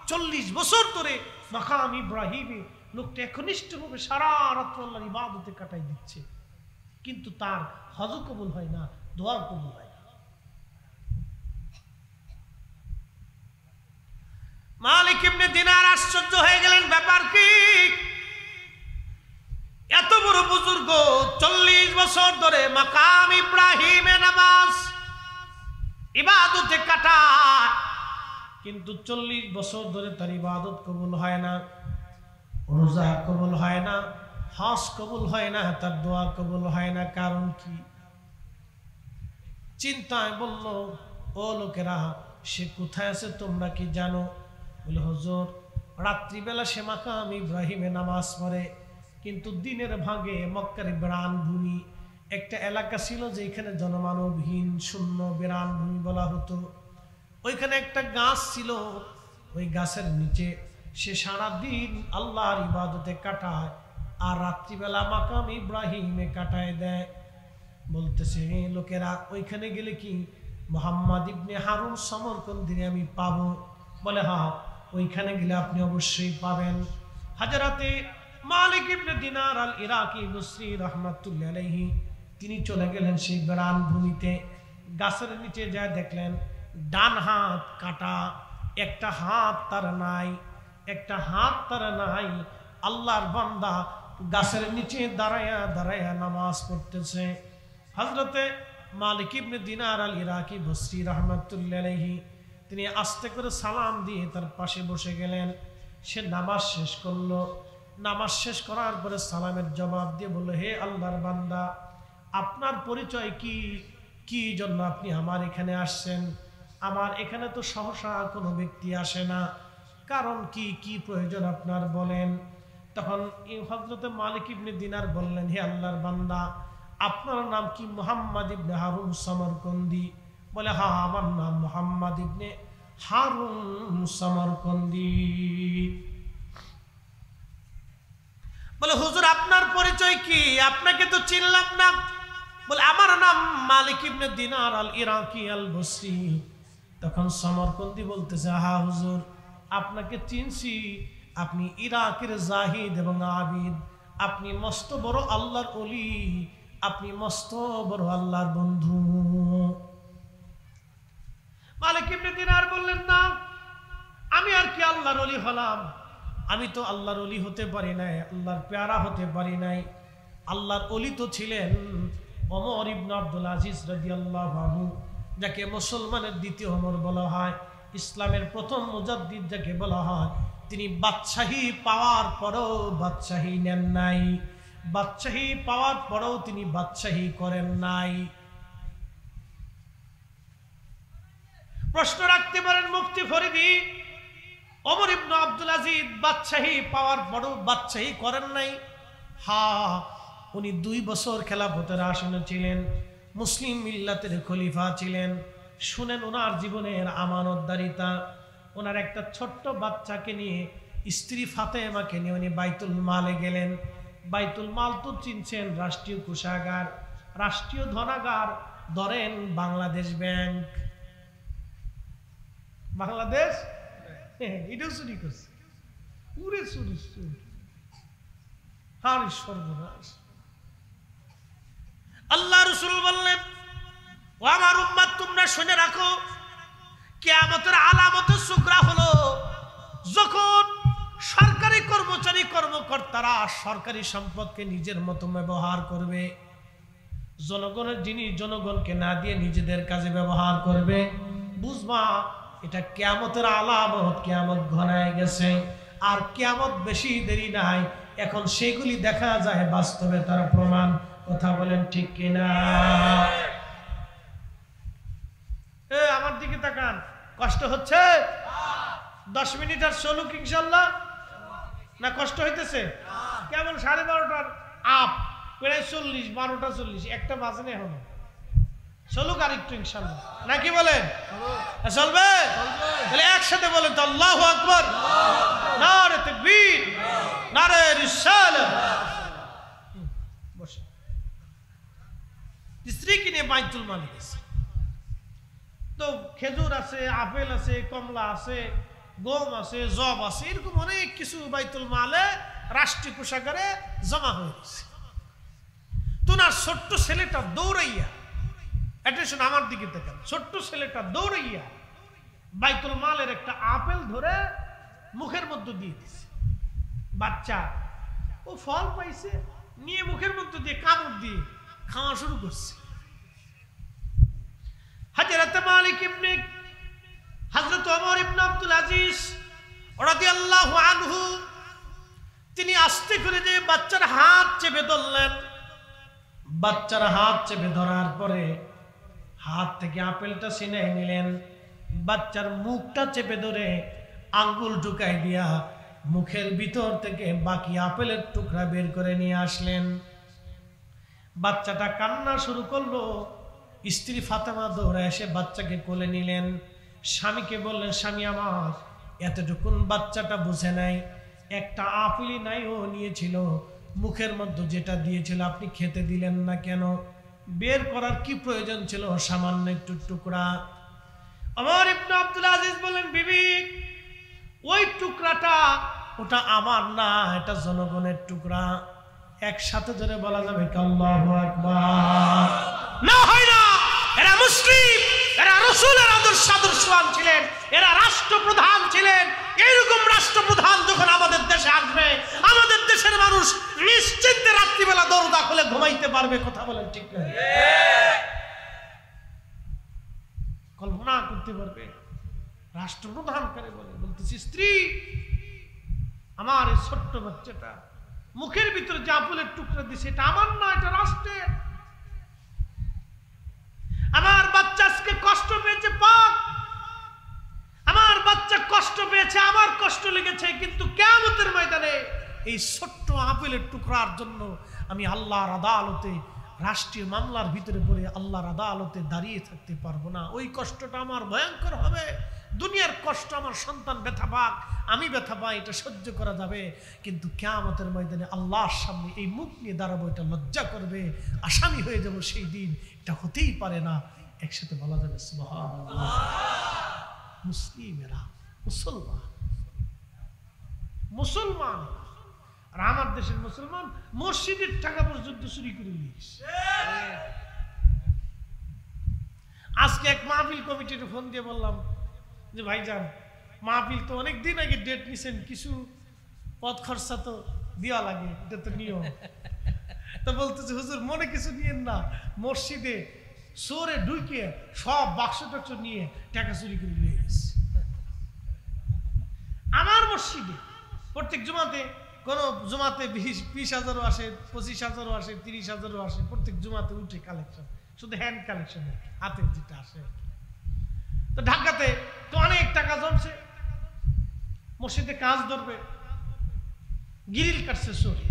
40 বছর ধরে মাকাম ইব্রাহিমে লোকটা একনিষ্ঠভাবে সারা রাত্র আল্লাহর ইবাদতে কাটাই দিচ্ছে, কিন্তু তার হজ কবুল হয় না, দোয়া কবুল হয় না। মালিক ইবনে দিনার আশ্চর্য হয়ে গেলেন, ব্যাপার কি? এত বড় বুজুর্গ 40 বছর ধরে মাকাম ইব্রাহিমে নামাজ ইবাদতে কাটায়, কিন্তু 40 বছর ধরে তার ইবাদত কবুল হয় না, রোজা কবুল হয় না, হজ কবুল হয় না, তার দোয়া কবুল হয় না। কারণ কি? চিন্তায় বলল, ও লোকেরা, সে কোথায় আছে তোমরা কি জানো? বলে, হুজুর, রাত্রিবেলা সে মাকাম ইব্রাহিমে নামাজ পড়ে, কিন্তু দিনের ভাগে মক্কার বিরান ভূমি একটা এলাকা ছিল যেখানে জনমানবহীন শূন্য বিরান ভূমি বলা হতো। ওইখানে একটা গাছ ছিল, ওই গাছের নিচে সে সারাদিন আল্লাহর ইবাদতে কাটায়, আর রাত্রিবেলা মাকাম ইব্রাহিমে কাটায় দেয়। বলতেছে, লোকেরা, ওইখানে গেলে কি মুহাম্মদ ইবনে হারুন সমরকন্দিরে আমি পাবো? বলে, হ্যাঁ, ওইখানে গেলে আপনি অবশ্যই পাবেন। হযরতে মালিক ইবনে দিনার আল ইরাকি বসরি রাহমাতুল্লাহি আলাইহি তিনি চলে গেলেন সেই বেড়ান ভূমিতে। গাছের নিচে যা দেখলেন ডান হাত কাটা, একটা হাত তার নাই, একটা হাত তার নাই। আল্লাহর বান্দা গাছের নিচে দাঁড়ায়া দাঁড়ায়া নামাজ পড়তেছে। হযরতে মালিক ইবনে দিনার আল ইরাকি বসরি রাহমাতুল্লাহি আলাইহি তিনি আস্তে করে সালাম দিয়ে তার পাশে বসে গেলেন। সে নামাজ শেষ করলো। নামাজ শেষ করার পরে সালামের জবাব দিয়ে বলল, হে আল্লাহর বান্দা, আপনার পরিচয় কি? কি জন্য আপনি আমার এখানে আসছেন? আমার এখানে তো সহসা কোনো ব্যক্তি আসে না, কারণ কি? কি প্রয়োজন আপনার বলেন? তখন হযরতে মালিক ইবনে দিনার বললেন, হে আল্লাহর বান্দা, আপনার নাম কি? মুহাম্মদ ইবনে হারুন সামরকন্দি। বলে, হ্যাঁ, আমার নাম মুহাম্মদ ইবনে হারুন সামরকন্দি। বলে, হুজুর আপনার পরিচয় কি? আপনাকে তো চিনলাম না। বলে, আমার নাম মালিক ইবনে দিনার আল ইরাকি আল বসরি। তখন সামরকন্দি বলতেছে, হ্যাঁ হুজুর, আপনাকে চিনছি। আপনি ইরাকের জাহিদ এবং আবিদ, আপনি মস্ত বড় আল্লাহর ওলি, আপনি মস্ত বড় আল্লাহর বন্ধু। মালিক ইবনে দিনার বললেন, না, আমি আর কি আল্লাহর ওলি হলাম? আমি তো আল্লাহর ওলি হতে পারি নাই, আল্লাহর পেয়ারা হতে পারি নাই। আল্লাহর ওলি তো ছিলেন ওমর ইবনে আব্দুল আজিজ রাদিয়াল্লাহু আনহু, যাকে মুসলমানের দ্বিতীয় ওমর বলা হয়, ইসলামের প্রথম মুজাদ্দিদ যাকে বলা হয়। তিনি বাদশাহী পাওয়ার পরেও বাদশাহী নেন নাই, বাদশাহী পাওয়ার পরেও তিনি বাদশাহী করেন নাই। প্রশ্ন রাখতে পারেন মুফতি ফরিদি, ওমর ইবনে আব্দুল আজিজ বাদশাহী পাওয়ার পরেও বাদশাহী করেন নাই? হ্যাঁ, উনি 2 বছর খেলাফতের আসনে ছিলেন, মুসলিম মিল্লাতের খলিফা ছিলেন। শুনেন ওনার জীবনের আমানতদারিতা। ওনার একটা ছোট্ট বাচ্চাকে নিয়ে, স্ত্রী ফাতেমাকে নিয়ে উনি বাইতুল মালে গেলেন। বাইতুল মাল তো চিনছেন, রাষ্ট্রীয় কোষাগার, রাষ্ট্রীয় ধনাগার। ধরেন বাংলাদেশ ব্যাংক, বাংলাদেশ এটাও চুরি করছে, পুরে চুরি চুরি। আর সর্বনাশ। আল্লাহ রাসূল বললেন, ও আমার উম্মত, তোমরা শুনে রাখো, কিয়ামতের আলামতের সুগরা হলো যখন সরকারি কর্মচারী কর্মকর্তারা সরকারি সম্পদকে নিজের মতো ব্যবহার করবে, জনগণের জিনিস জনগণকে না দিয়ে নিজেদের কাজে ব্যবহার করবে। বুঝবা এটা কিয়ামতের আলামত, কিয়ামত ঘনায় গেছে। আর কিয়ামত বেশি দেরি নাই, এখন সেগুলি দেখা যায় বাস্তবে, তার প্রমাণ। কথা বলেন ঠিক কিনা? আমার দিকে তাকান, কষ্ট হচ্ছে? 10 মিনিট আর চলুক ইনশাল্লাহ, না কষ্ট হইতেছে? কেমন 12:30টার আপ, প্রায় 40, 12টা 40, একটা বাজে না এখনো। চলুক আর একটু ইনশাল্লাহ, নাকি বলেন? চলবে? তাহলে একসাথে বলেন তো, আল্লাহু আকবার, নারে তাকবীর, নারে রিসালাত। বসে স্ত্রীকে নিয়ে বাইতুল মালে গেছে। তো খেজুর আছে, আপেল আছে, কমলা আছে, গম আছে, জব আছে, এরকম অনেক কিছু বাইতুল মালে রাষ্ট্রীয় কোষাগারে জমা হয়ে গেছে। তো না, ছোট্ট ছেলেটা দৌড়াইয়া, অ্যাটেনশন আমার দিকে দেখেন, ছোট্ট ছেলেটা দৌড়াইয়া বাইতুল মালের একটা আপেল ধরে মুখের মধ্যে দিয়ে দিছে। বাচ্চা ও ফল পাইছে, নিয়ে মুখের মধ্যে দিয়ে কামড় দিয়ে খাওয়া শুরু করছে। হযরত মালিক ইবনে হযরত ওমর ইবনে আব্দুল আজিজ রাদিয়াল্লাহু আনহু তিনি আস্তে করে যে বাচ্চার হাত চেপে ধরলেন। বাচ্চার হাত চেপে ধরার পরে হাত থেকে আপেলটা ছিনিয়ে নিলেন। বাচ্চার মুখটা চেপে ধরে আঙ্গুল ঢুকাই দিয়া মুখের ভিতর থেকে বাকি আপেলের টুকরা বের করে নিয়ে আসলেন। বাচ্চাটা কান্না শুরু করলো। স্ত্রী ফাতেমা দৌড়ে এসে বাচ্চাকে কোলে নিলেন। স্বামীকে বললেন, স্বামী আমার, এতটুকুন বাচ্চাটা বুঝে নাই, একটা আপেলই নাই ও নিয়েছিল, মুখের মধ্যে যেটা দিয়েছিল আপনি খেতে দিলেন না কেন? বের করার কি প্রয়োজন ছিল সামান্য একটু টুকরা? ওমর ইবনে আব্দুল আজিজ বলেন, বিবি, ওই টুকরাটা ওটা আমার না, এটা জনগণের টুকরা। একসাথে ধরে বলা যাবে আল্লাহু আকবার। আদর্শবান ছিলেন, এরা রাষ্ট্রপ্রধান ছিলেন। এইরকম রাষ্ট্রপ্রধান যখন আমাদের দেশে আসবে, আমাদের দেশের মানুষ নিশ্চিন্তে রাত্রিবেলা দরজা খুলে ঘুমাইতে পারবে। কথা বলেন ঠিক না? কল্পনা করতে পারবে? রাষ্ট্রপ্রধান করে বলে, বলতেছি স্ত্রী, আমার এই ছোট্ট বাচ্চাটা মুখের ভিতরে যে আপেলের টুকরা দিছে, এটা আমার না, এটা রাষ্ট্রের। আমার বাচ্চা আজকে কষ্ট পেয়েছে, পাক, আমার বাচ্চা কষ্ট পেয়েছে, আমার কষ্ট লেগেছে, কিন্তু কিয়ামতের ময়দানে এই ছোট্ট আপেলের টুকরার জন্য আমি আল্লাহর আদালতে, রাষ্ট্রীয় মামলার ভিতরে পড়ে আল্লাহর আদালতে দাঁড়িয়ে থাকতে পারবো না। ওই কষ্টটা আমার ভয়ঙ্কর হবে। দুনিয়ার কষ্ট আমার সন্তান ব্যথা পাক, আমি ব্যথা পাই, এটা সহ্য করা যাবে, কিন্তু কিয়ামতের ময়দানে আল্লাহর সামনে এই মুখ নিয়ে দাঁড়াবো, এটা লজ্জা করবে, আসামি হয়ে যাব সেই দিন। এটা হতেই পারে না। একসাথে বলা যাবে সুবহানাল্লাহ। মুসলিমেরা, মুসলমান, আর আমার দেশের মুসলমান মসজিদের টাকা পর্যন্ত চুরি করে নিয়েছে। আজকে এক মাহফিল কমিটির ফোন দিয়ে বললাম যে ভাইজান, মাহফিল তো অনেক দিন আগে ডেট নিছেন, কিছু পথ খরচা তো দেওয়া লাগে, এটা তো নিয়ম। তো বলতেছে হুজুর মনে কিছু নিয়েন না, মসজিদে চোরে ঢুকে সব বাক্স টাক্স নিয়ে টাকা চুরি করে নিয়ে গেছে। আমার মসজিদে প্রত্যেক জুমাতে, কোন জুমাতে 20,000ও আসে, 25,000ও আসে, 30,000ও আসে, প্রত্যেক জুমাতে উঠে কালেকশন, শুধু হ্যান্ড কালেকশন, হাতে যেটা আসে। তো ঢাকাতে তো অনেক টাকা জমছে, মসজিদে কাজ ধরবে, গিরিল কাটছে চোরে,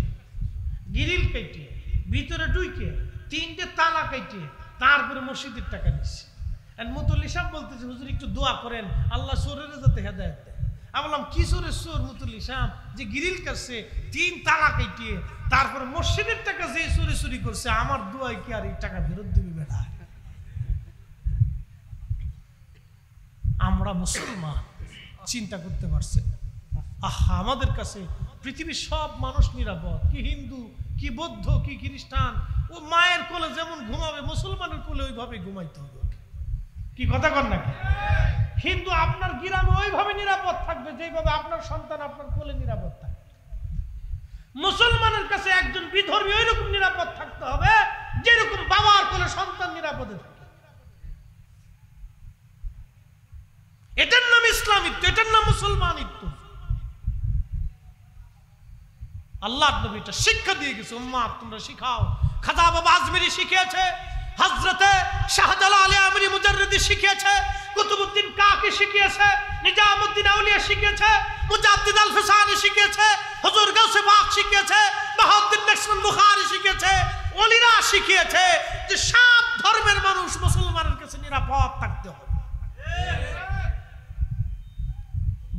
গিরিল কেটে ভিতরে ঢুকে 3টে তালা কেটে তারপরে মসজিদের টাকা নিচ্ছে। মুতুল্লি সাহেব বলতেছে হুজুর একটু দোয়া করেন আল্লাহ চোরের যাতে হেদায়েত দেয়। আমি বললাম কি চোরের চোর মুতুল্লি সাহেব, যে গিরিল কাটছে 3 তালা কেটে তারপরে মসজিদের টাকা যে চুরি চুরি করছে, আমার দোয়ায় কি আর এই টাকা ফেরত দিবি বেটা? আমরা মুসলমান, চিন্তা করতে পারছে? আহা, আমাদের কাছে পৃথিবীর সব মানুষ নিরাপদ, কি হিন্দু, কি বৌদ্ধ, কি খ্রিস্টান। ও মায়ের কোলে যেমন ঘুমাবে, মুসলমানের কোলে ওইভাবে ঘুমাইতে হবে। কি কথা কর নাকি? হিন্দু আপনার গ্রামে ওইভাবে নিরাপদ থাকবে যেভাবে আপনার সন্তান আপনার কোলে নিরাপদ থাকবে। মুসলমানের কাছে একজন বিধর্মী ওইরকম নিরাপদ থাকতে হবে যেরকম বাবার কোলে সন্তান নিরাপদে থাকে। এটার নাম ইসলামিত্ব, এটার নাম মুসলমানিত্ব। আল্লাহ নবী এটা শিক্ষা দিয়ে গেছে, উম্মাত তোমরা শিখাও। খাজা বাবা আজমিরি শিখিয়েছে, হযরতে শাহজালাল আমরি মুজাররিদি শিখিয়েছে, কুতুবউদ্দিন কাকি শিখিয়েছে, নিজামউদ্দিন আউলিয়া শিখিয়েছে, মুজাদ্দিদ আল ফিসানি শিখিয়েছে, হুজুর গাউসে পাক শিখিয়েছে, বাহাউদ্দিন নকশবন্দ বুখারী শিখিয়েছে, ওলিরা শিখিয়েছে যে সব ধর্মের মানুষ মুসলমানের কাছে নিরাপদ থাকতে হবে।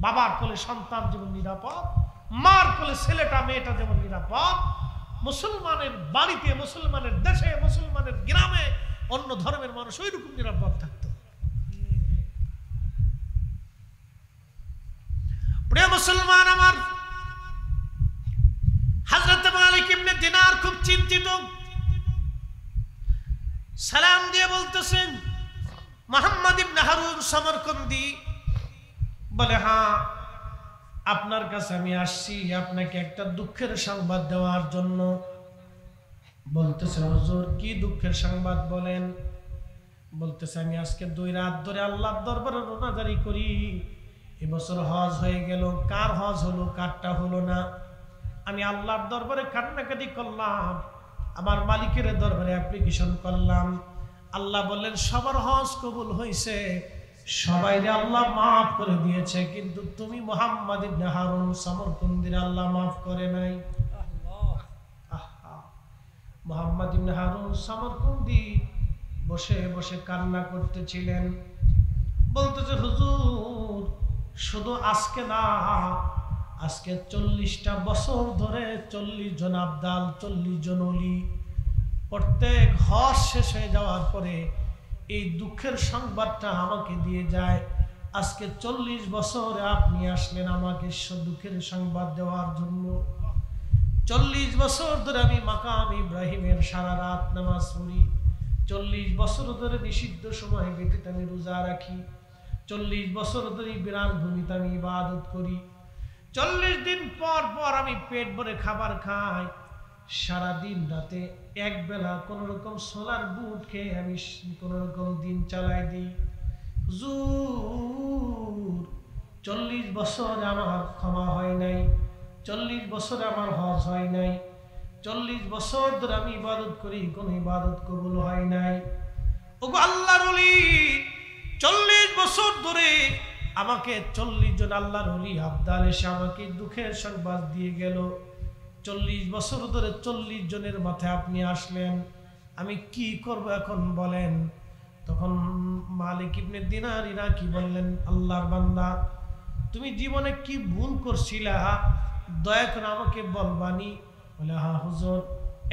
বাবার কোলে সন্তান যেমন নিরাপদ, মার কোলে ছেলেটা মেয়েটা যেমন নিরাপদ, মুসলমানের বাড়িতে, মুসলমানের দেশে, মুসলমানের গ্রামে অন্য ধর্মের মানুষ ওই রকম নিরাপদ থাকতো। প্রিয় মুসলমান আমার, হযরত মালিক ইবনে দিনার খুব চিন্তিত, সালাম দিয়ে বলতেছেন মুহাম্মদ ইবনে হারুন সমরকন্দি বলে, হ্যাঁ আপনার কাছে আমি আসছি আপনাকে একটা দুঃখের সংবাদ দেওয়ার জন্য। বলতেছে হুজুর কি দুঃখের সংবাদ বলেন? বলতেছে আমি আজকে 2 রাত ধরে আল্লাহর দরবারে রোনাজারি করি। এবছর হজ হয়ে গেল, কার হজ হলো কারটা হলো না। আমি আল্লাহর দরবারে কান্নাকাটি করলাম, আমার মালিকের দরবারে অ্যাপ্লিকেশন করলাম। আল্লাহ বললেন সবার হজ কবুল হয়েছে, সবাইরে আল্লাহ মাফ করে দিয়েছে, কিন্তু তুমি মুহাম্মদ ইবনে হারুন সমরকন্দির আল্লাহ মাফ করে নাই। মুহাম্মদ ইবনে হারুন সমরকন্দি বসে বসে কান্না করতেছিলেন। বলতেছে হুজুর শুধু আজকে না, আজকে 40টা বছর ধরে 40 জন আবদাল, 40 জন ওলি, প্রত্যেক হজ শেষ হয়ে যাওয়ার পরে এই দুঃখের সংবাদটা আমাকে দিয়ে যায়। আজকে 40 বছর আপনি আসলেন আমাকে দুঃখের সংবাদ দেওয়ার জন্য। 40 বছর ধরে আমি মাকাম ইব্রাহিমের সারা রাত নামাজ পড়ি, 40 বছর ধরে নিষিদ্ধ সময় ব্যতীত আমি রোজা রাখি, 40 বছর ধরে বিরান ভূমিতে আমি ইবাদত করি। 40 দিন পর পর আমি পেট ভরে খাবার খাই। সারা দিন রাতে এক বেলা কোন রকম সোলার বুট খেয়ে আমি কোন রকম দিন চালাই দিই। হুজুর 40 বছর আমার ক্ষমা হয় নাই, 40 বছর আমার হজ হয় নাই, 40 বছর ধরে আমি ইবাদত করি, কোন ইবাদত কবুল হয় নাই। ওগো আল্লাহর ওলি, 40 বছর ধরে আমাকে 40 জন আল্লাহর ওলি আবদাল এসে আমাকে দুঃখের সংবাদ দিয়ে গেল। 40 বছর ধরে 40 জনের মাথায় আপনি আসলেন, আমি কি করব এখন বলেন? তখন মালিক ইবনে দিনার ইরাকি বললেন, আল্লাহর বান্দা, তুমি জীবনে কি ভুল করছিলা দয়া করে আমাকে বলবানি? বলে, হ্যাঁ হুজুর,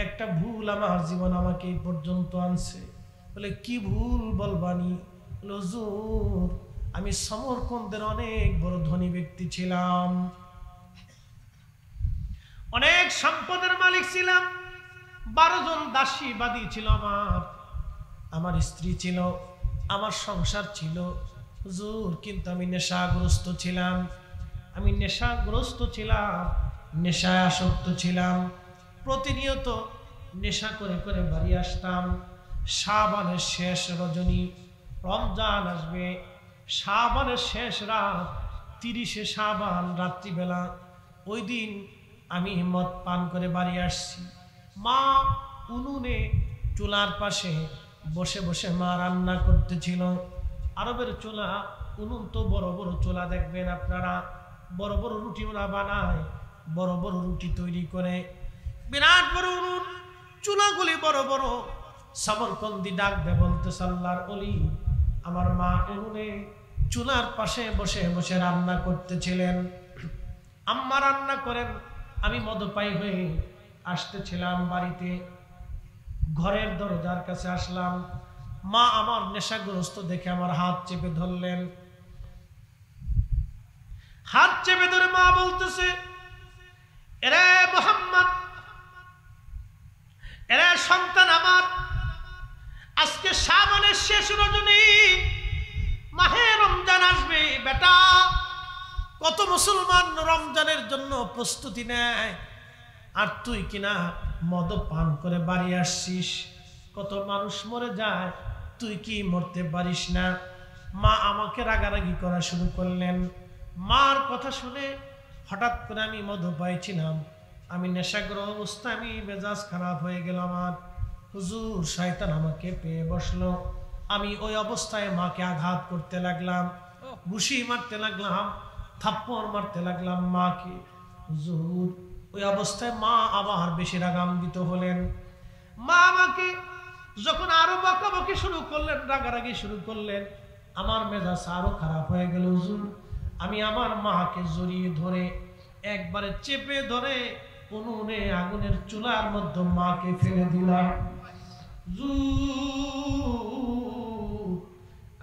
একটা ভুল আমার জীবন আমাকে এই পর্যন্ত আনছে। বলে, কি ভুল বলবানি? বলে, হুজুর, আমি সমরকন্দের অনেক বড় ধনী ব্যক্তি ছিলাম, অনেক সম্পদের মালিক ছিলাম, 12 জন দাসী বাদী ছিল আমার স্ত্রী ছিল, আমার সংসার ছিল হুজুর, কিন্তু আমি নেশাগ্রস্ত ছিলাম, নেশায় আসক্ত ছিলাম। প্রতিনিয়ত নেশা করে করে বাড়ি আসতাম। শাবানের শেষ রজনী, রমজান আসবে, শাবানের শেষ রাত, 30শে শাবান রাত্রিবেলা, ওই দিন আমি মদ পান করে বাড়ি আসছি। মা উনুনে চুলার পাশে বসে বসে মা রান্না করতেছিল। আরবের চুলা, উনুন তো বড় বড় চুলা, দেখবেন আপনারা, বড় বড় রুটি ওরা বানায়, বড় বড় রুটি তৈরি করে, বিরাট বড় উনুন, চুলাগুলি বড় বড়। সমরকন্দি ডাকবে, বলতে, আল্লাহর ওলি, আমার মা উনুনে চুলার পাশে বসে বসে রান্না করতেছিলেন, আম্মা রান্না করেন, আমি মদপায়ী হয়ে আসতেছিলাম বাড়িতে। ঘরের দরজার কাছে আসলাম, মা আমার নেশাগ্রস্ত দেখে আমার হাত চেপে ধরলেন। হাত চেপে ধরে মা বলতেছে, এরে মুহাম্মদ, এরে সন্তান আমার, আজকে শাবানের শেষ রজনী, মাহে রমজান আসবে বেটা। কত মুসলমান রমজানের জন্য প্রস্তুতি নেয়, আর তুই কিনা মদ পান করে বাড়ি আসছিস। কত মানুষ মরে যায়, তুই কি মরতে পারিস না? মা আমাকে রাগারাগি করা শুরু করলেন। মার কথা শুনে হঠাৎ করে আমি মদ পাইছিলাম, আমি নেশাগ্রহ অবস্থায়, আমি মেজাজ খারাপ হয়ে গেল আমার। হুজুর, শয়তান আমাকে পেয়ে বসলো। আমি ওই অবস্থায় মাকে আঘাত করতে লাগলাম, ঘুষি মারতে লাগলাম, থাপ্পড় মারতে লাগলাম মাকে। হুজুর, ওই অবস্থায় মা আবার বেশি রাগান্বিত হলেন। মা আমাকে যখন আরো বকাবকি শুরু করলেন, রাগারাগি শুরু করলেন, আমার মেজাজ আরো খারাপ হয়ে গেল। হুজুর, আমি আমার মাকে জড়িয়ে ধরে একবারে চেপে ধরে উনুনে আগুনের চুলার মধ্যে মাকে ফেলে দিলাম।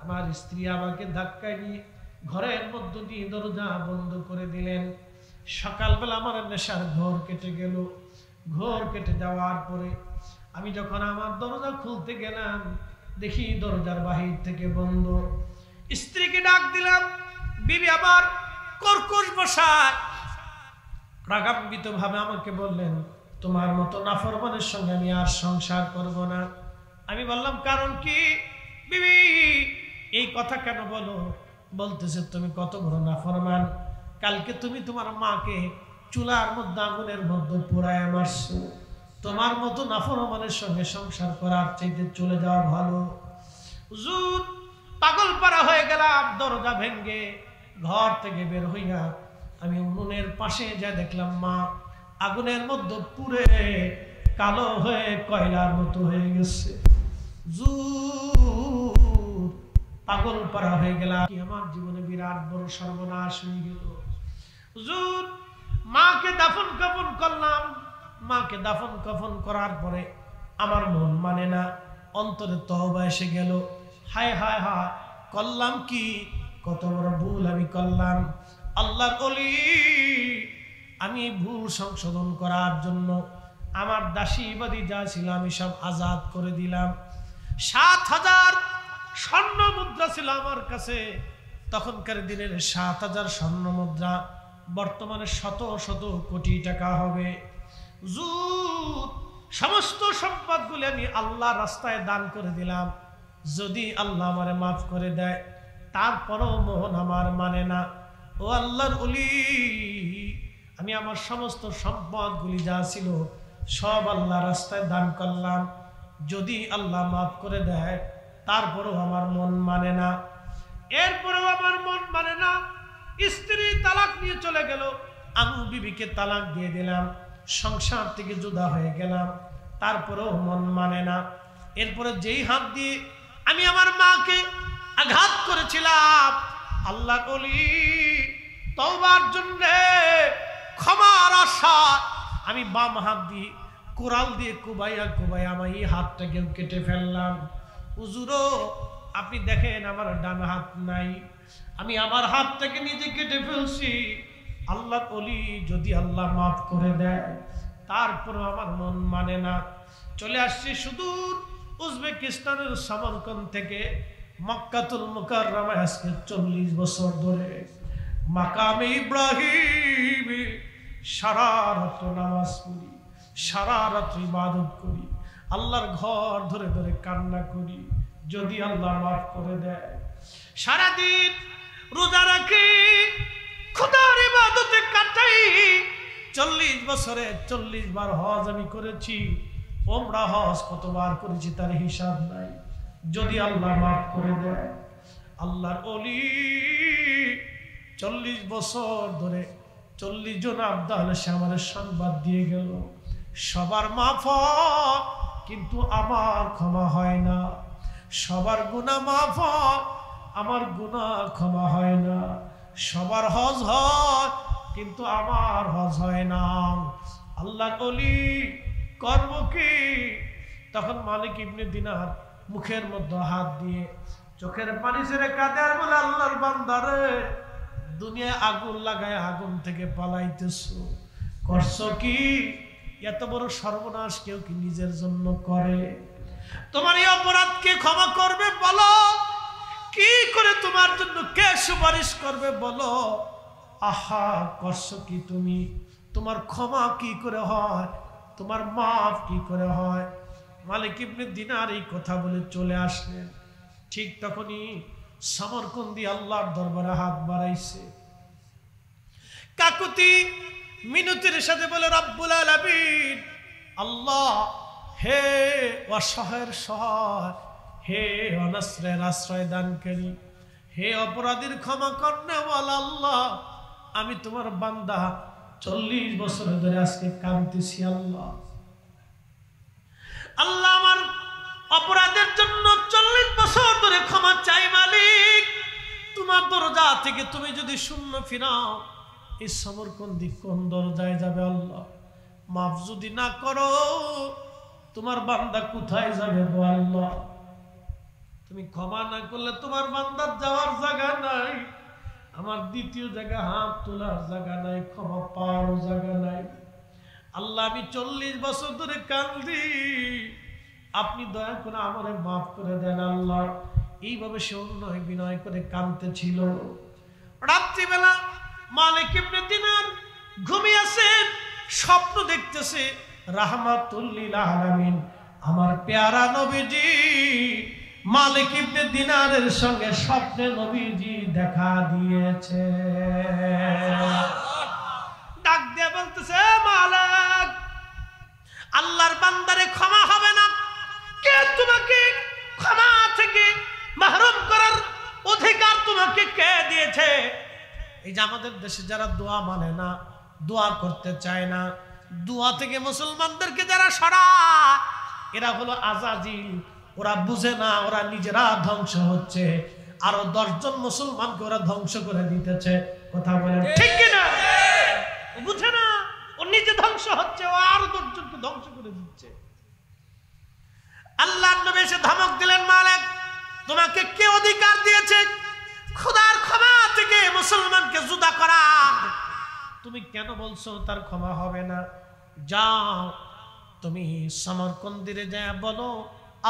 আমার স্ত্রী আমাকে ধাক্কায় নিয়ে ঘরের মধ্য দিয়ে দরজা বন্ধ করে দিলেন। সকালবেলা আমার নেশার ঘোর কেটে গেল। ঘোর কেটে যাওয়ার পরে আমি যখন আমার দরজা খুলতে গেলাম, দেখি দরজার বাহির থেকে বন্ধ। স্ত্রীকে ডাক দিলাম, বিবি আবার কর্কশ ভাষায় রাগান্বিত ভাবে আমাকে বললেন, তোমার মতো নাফরমানের সঙ্গে আমি আর সংসার করব না। আমি বললাম, কারণ কি বিবি, এই কথা কেন বলো? বলতেছে, তুমি কত বড় নাফরমান, কালকে তুমি তোমার মাকে চুলার মধ্যে আগুনের মধ্যে পোড়ায় মারছো। তোমার মতো নাফরমানের সঙ্গে সংসার করার চাইতে চলে যাওয়া ভালো। হুজুর, পাগল পারা হয়ে গেলাম। দরজা ভেঙ্গে ঘর থেকে বের হইয়া আমি উনুনের পাশে যা দেখলাম মা আগুনের মধ্যে পুড়ে কালো হয়ে কয়লার মতো হয়ে গেছে। পাগল পারা হয়ে গেলাম, আমার জীবনে বিরাট বড় সর্বনাশ হয়ে গেল। হুজুর, মাকে দাফন কাফন করলাম। মাকে দাফন কাফন করার পরে আমার মন মানে না, অন্তরে তওবা এসে গেল। হায় হায় হায়, করলাম কি, কত বড় ভুল আমি করলাম। আল্লাহর ওলি, আমি ভুল সংশোধন করার জন্য আমার দাসীবাদী যা ছিল আমি সব আজাদ করে দিলাম। 7000 স্বর্ণ মুদ্রা ছিল আমার কাছে, তখনকার দিনের ৭,০০০ স্বর্ণ মুদ্রা বর্তমানে শত শত কোটি টাকা হবে। হুজুর, সমস্ত সম্পদগুলি আমি আল্লাহর রাস্তায় দান করে দিলাম, যদি আল্লাহ আমারে মাফ করে দেয়, তারপরও মন আমার মানে না। ও আল্লাহর ওলি, আমি আমার সমস্ত সম্পদগুলি যা ছিল সব আল্লাহ রাস্তায় দান করলাম, যদি আল্লাহ মাফ করে দেয়, তারপরও আমার মন মানে না। এরপরেও আমার মন মানে না। স্ত্রী তালাক নিয়ে চলে গেল, আমি বিবিকে তালাক দিয়ে দিলাম, সংসার থেকে জুদা হয়ে গেলাম, তারপরেও মন মানে না। এরপরে যেই হাত দিয়ে আমি আমার মাকে আঘাত করেছিলাম, আল্লাহর ওলি, তওবার জন্য ক্ষমার আশা আমি বাম হাত দিয়ে কোরাল দিয়ে কুবাইয়া কুবাইয়া আমার এই হাতটাকে কেটে ফেললাম। হুজুরও আপনি দেখেন আমার ডান হাত নাই, আমি আমার হাতটাকে নিজে কেটে ফেলছি। আল্লাহর ওলি, যদি আল্লাহ মাফ করে দেয়, তারপরও আমার মন মানে না। চলে আসছি সুদূর উজবেকিস্তানের সমরকন্দ থেকে মক্কাতুল মুকাররমায় আজকে 40 বছর ধরে মাকামে ইব্রাহিম সারা রাত নামাজ পড়ি, সারা রাত ইবাদত করি, আল্লাহর ঘর ধরে ধরে কান্না করি, যদি আল্লাহ মাফ করে দেয়। সারাদিন রোজা রাখি, খোদার ইবাদতে কাটাই। 40 বছরে 40 বার হজ আমি করেছি, ওমরা হজ কতবার করেছি তার হিসাব নাই, যদি আল্লাহ মাফ করে দেয়। আল্লাহর ওলি 40 বছর ধরে 40 জন আব্দাল সে আমাদের সংবাদ দিয়ে গেল, সবার মাফ হয় কিন্তু আমার ক্ষমা হয় না, সবার গুনাহ মাফ হয়, আমার গুনাহ ক্ষমা হয় না, সবার হজ হয় কিন্তু আমার হজ হয় না। আল্লাহর ওলি করব কি? তখন মালিক ইবনে দিনার মুখের মধ্যে হাত দিয়ে চোখের পানি ছেড়ে কাঁদে আর বলে, আল্লাহর বান্দারে, দুনিয়ায় আগুন লাগায় আগুন থেকে পালাইতেছো, করছো কি? এত বড় সর্বনাশ কেউ কি নিজের জন্য করে? তোমার এই অপরাধকে ক্ষমা করবে বলো, কি করে তোমার জন্য কে সুপারিশ করবে বলো? আহা, করছো কি তুমি? তোমার ক্ষমা কি করে হয়? তোমার মাফ কি করে হয়? মালিক ইবনে দিনার এই কথা বলে চলে আসলেন। ঠিক তখনই সমরকন্দি আল্লাহর দরবারে হাত বাড়াইছে, কাকুতি মিনতির সাথে বলে, রব্বুল আলামিন, আল্লাহ, হে অসহায়ের সহায়, হে অনাশ্রয়ের আশ্রয় দানকারী, হে অপরাধীর ক্ষমা করনেওয়ালা আল্লাহ, আমি তোমার বান্দা 40 বছর ধরে আজকে কাঁদতেছি। আল্লাহ, আল্লাহ, আমার অপরাধের জন্য 40 বছর ধরে ক্ষমা চাই। মালিক, তোমার দরজা থেকে তুমি যদি শূন্য ফিরাও, এই সমরকন্দি কোন দরজায় যাবে? আল্লাহ, মাফ যদি না করো, তোমার বান্দা কোথায় যাবে গো আল্লাহ? তুমি ক্ষমা না করলে তোমার বান্দার যাওয়ার জায়গা নাই, আমার দ্বিতীয় জায়গা হাত তোলার জায়গা নাই, ক্ষমা পাওয়ার জায়গা নাই। আল্লাহ, আমি 40 বছর ধরে কাঁদি, আপনি দয়া করে আমারে মাফ করে দেন আল্লাহ। এইভাবে সে অন্যায় বিনয় করে কাঁদতেছিল। রাত্রিবেলা মালিক ইবনে দিনার ঘুমিয়ে আছেন, স্বপ্ন দেখতেছে, রাহমাতুল লিল আলামিন আমার পেয়ারা নবীজি মালিক ইবনে দিনারের সঙ্গে স্বপ্নে নবীজি দেখা দিয়েছে। ডাক দিয়ে বলতেছে, মালিক, আল্লাহর বান্দারে ক্ষমা হবে না, কে তোমাকে ক্ষমা থেকে মাহরুম করার অধিকার তোমাকে কে দিয়েছে? এই যে আমাদের দেশে যারা দোয়া মানে না, দোয়া করতে চায় না, দোয়া থেকে মুসলমানদেরকে যারা সরায়, এরা হলো আজাজিল। ওরা বুঝে না, ওরা নিজেরা ধ্বংস হচ্ছে, আরো 10 জন মুসলমানকে ওরা ধ্বংস করে দিতেছে। কথা বলেন ঠিক কিনা? ও বুঝে না, ও নিজে ধ্বংস হচ্ছে, ও আরো 10 জনকে ধ্বংস করে দিচ্ছে। আল্লাহর নবী এসে ধমক দিলেন, মালিক, তোমাকে কে অধিকার দিয়েছে খোদার ক্ষমা থেকে মুসলমানকে জুদা করা? তুমি কেন বলছো তার ক্ষমা হবে না? যাও, তুমি সমরকন্দিরে যায় বলো,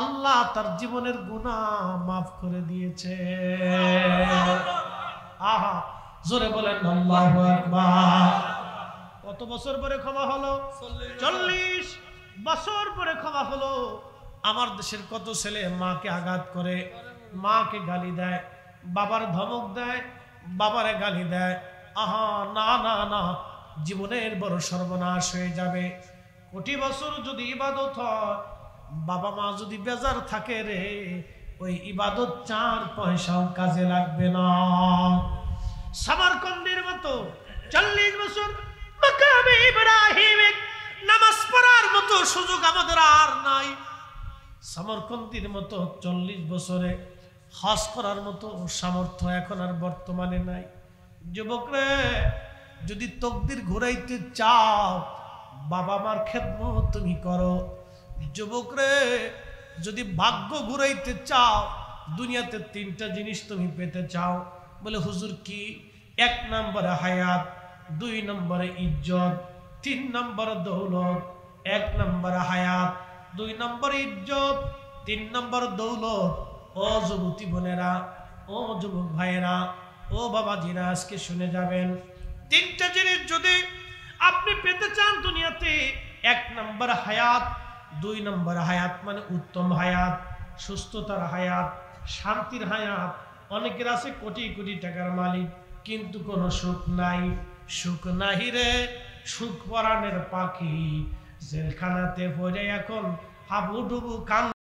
আল্লাহ তার জীবনের গুনাহ মাফ করে দিয়েছে। আহা জোরে বলেন আল্লাহু আকবার। কত বছর পরে ক্ষমা হলো? 40 বছর পরে ক্ষমা হলো। আমার দেশের কত ছেলে মাকে আঘাত করে, মাকে গালি দেয়, বাবার ধমক দেয়, বাবারে গালি দেয়। আহা না না না, জীবনের বড় সর্বনাশ হয়ে যাবে। কোটি বছর যদি ইবাদত হয়, বাবা মা যদি বেজার থাকে রে, ওই ইবাদত 4 পয়সাও কাজে লাগবে না। সামারকন্দের মতো 40 বছর মাকামে ইব্রাহিমে নামাজ পড়ার মতো সুযোগ আমাদের আর নাই। সামারকন্দির মতো 40 বছরে হজ করার মতো সামর্থ্য এখন আর বর্তমানে নাই। যুবকরে, যদি তকদির ঘুরাইতে চাও, বাবা মার খেদমত তুমি করো। যুবকরে, যদি ভাগ্য ঘুরাইতে চাও, দুনিয়াতে 3টা জিনিস তুমি পেতে চাও। বলে হুজুর কি? 1 নম্বরে হায়াত, 2 নম্বরে ইজ্জত, 3 নম্বরে দৌলত। 1 নম্বরে হায়াত, 2 নম্বরে ইজ্জত, 3 নম্বরে দৌলত। ও যুবতী বোনেরা, ও যুবক ভাইয়েরা, ও বাবাজিরা, আজকে শুনে যাবেন। 3টা জিনিস যদি আপনি পেতে চান দুনিয়াতে, 1 নম্বর হায়াত, 2 নম্বর হায়াত মানে উত্তম হায়াত, সুস্থতার হায়াত, শান্তির হায়াত। অনেকের আছে কোটি কোটি টাকার মালিক, কিন্তু কোনো সুখ নাই। সুখ নাহি রে সুখ পরাণের পাখি, জেলখানাতে পড়ে এখন হাবুডুবু কান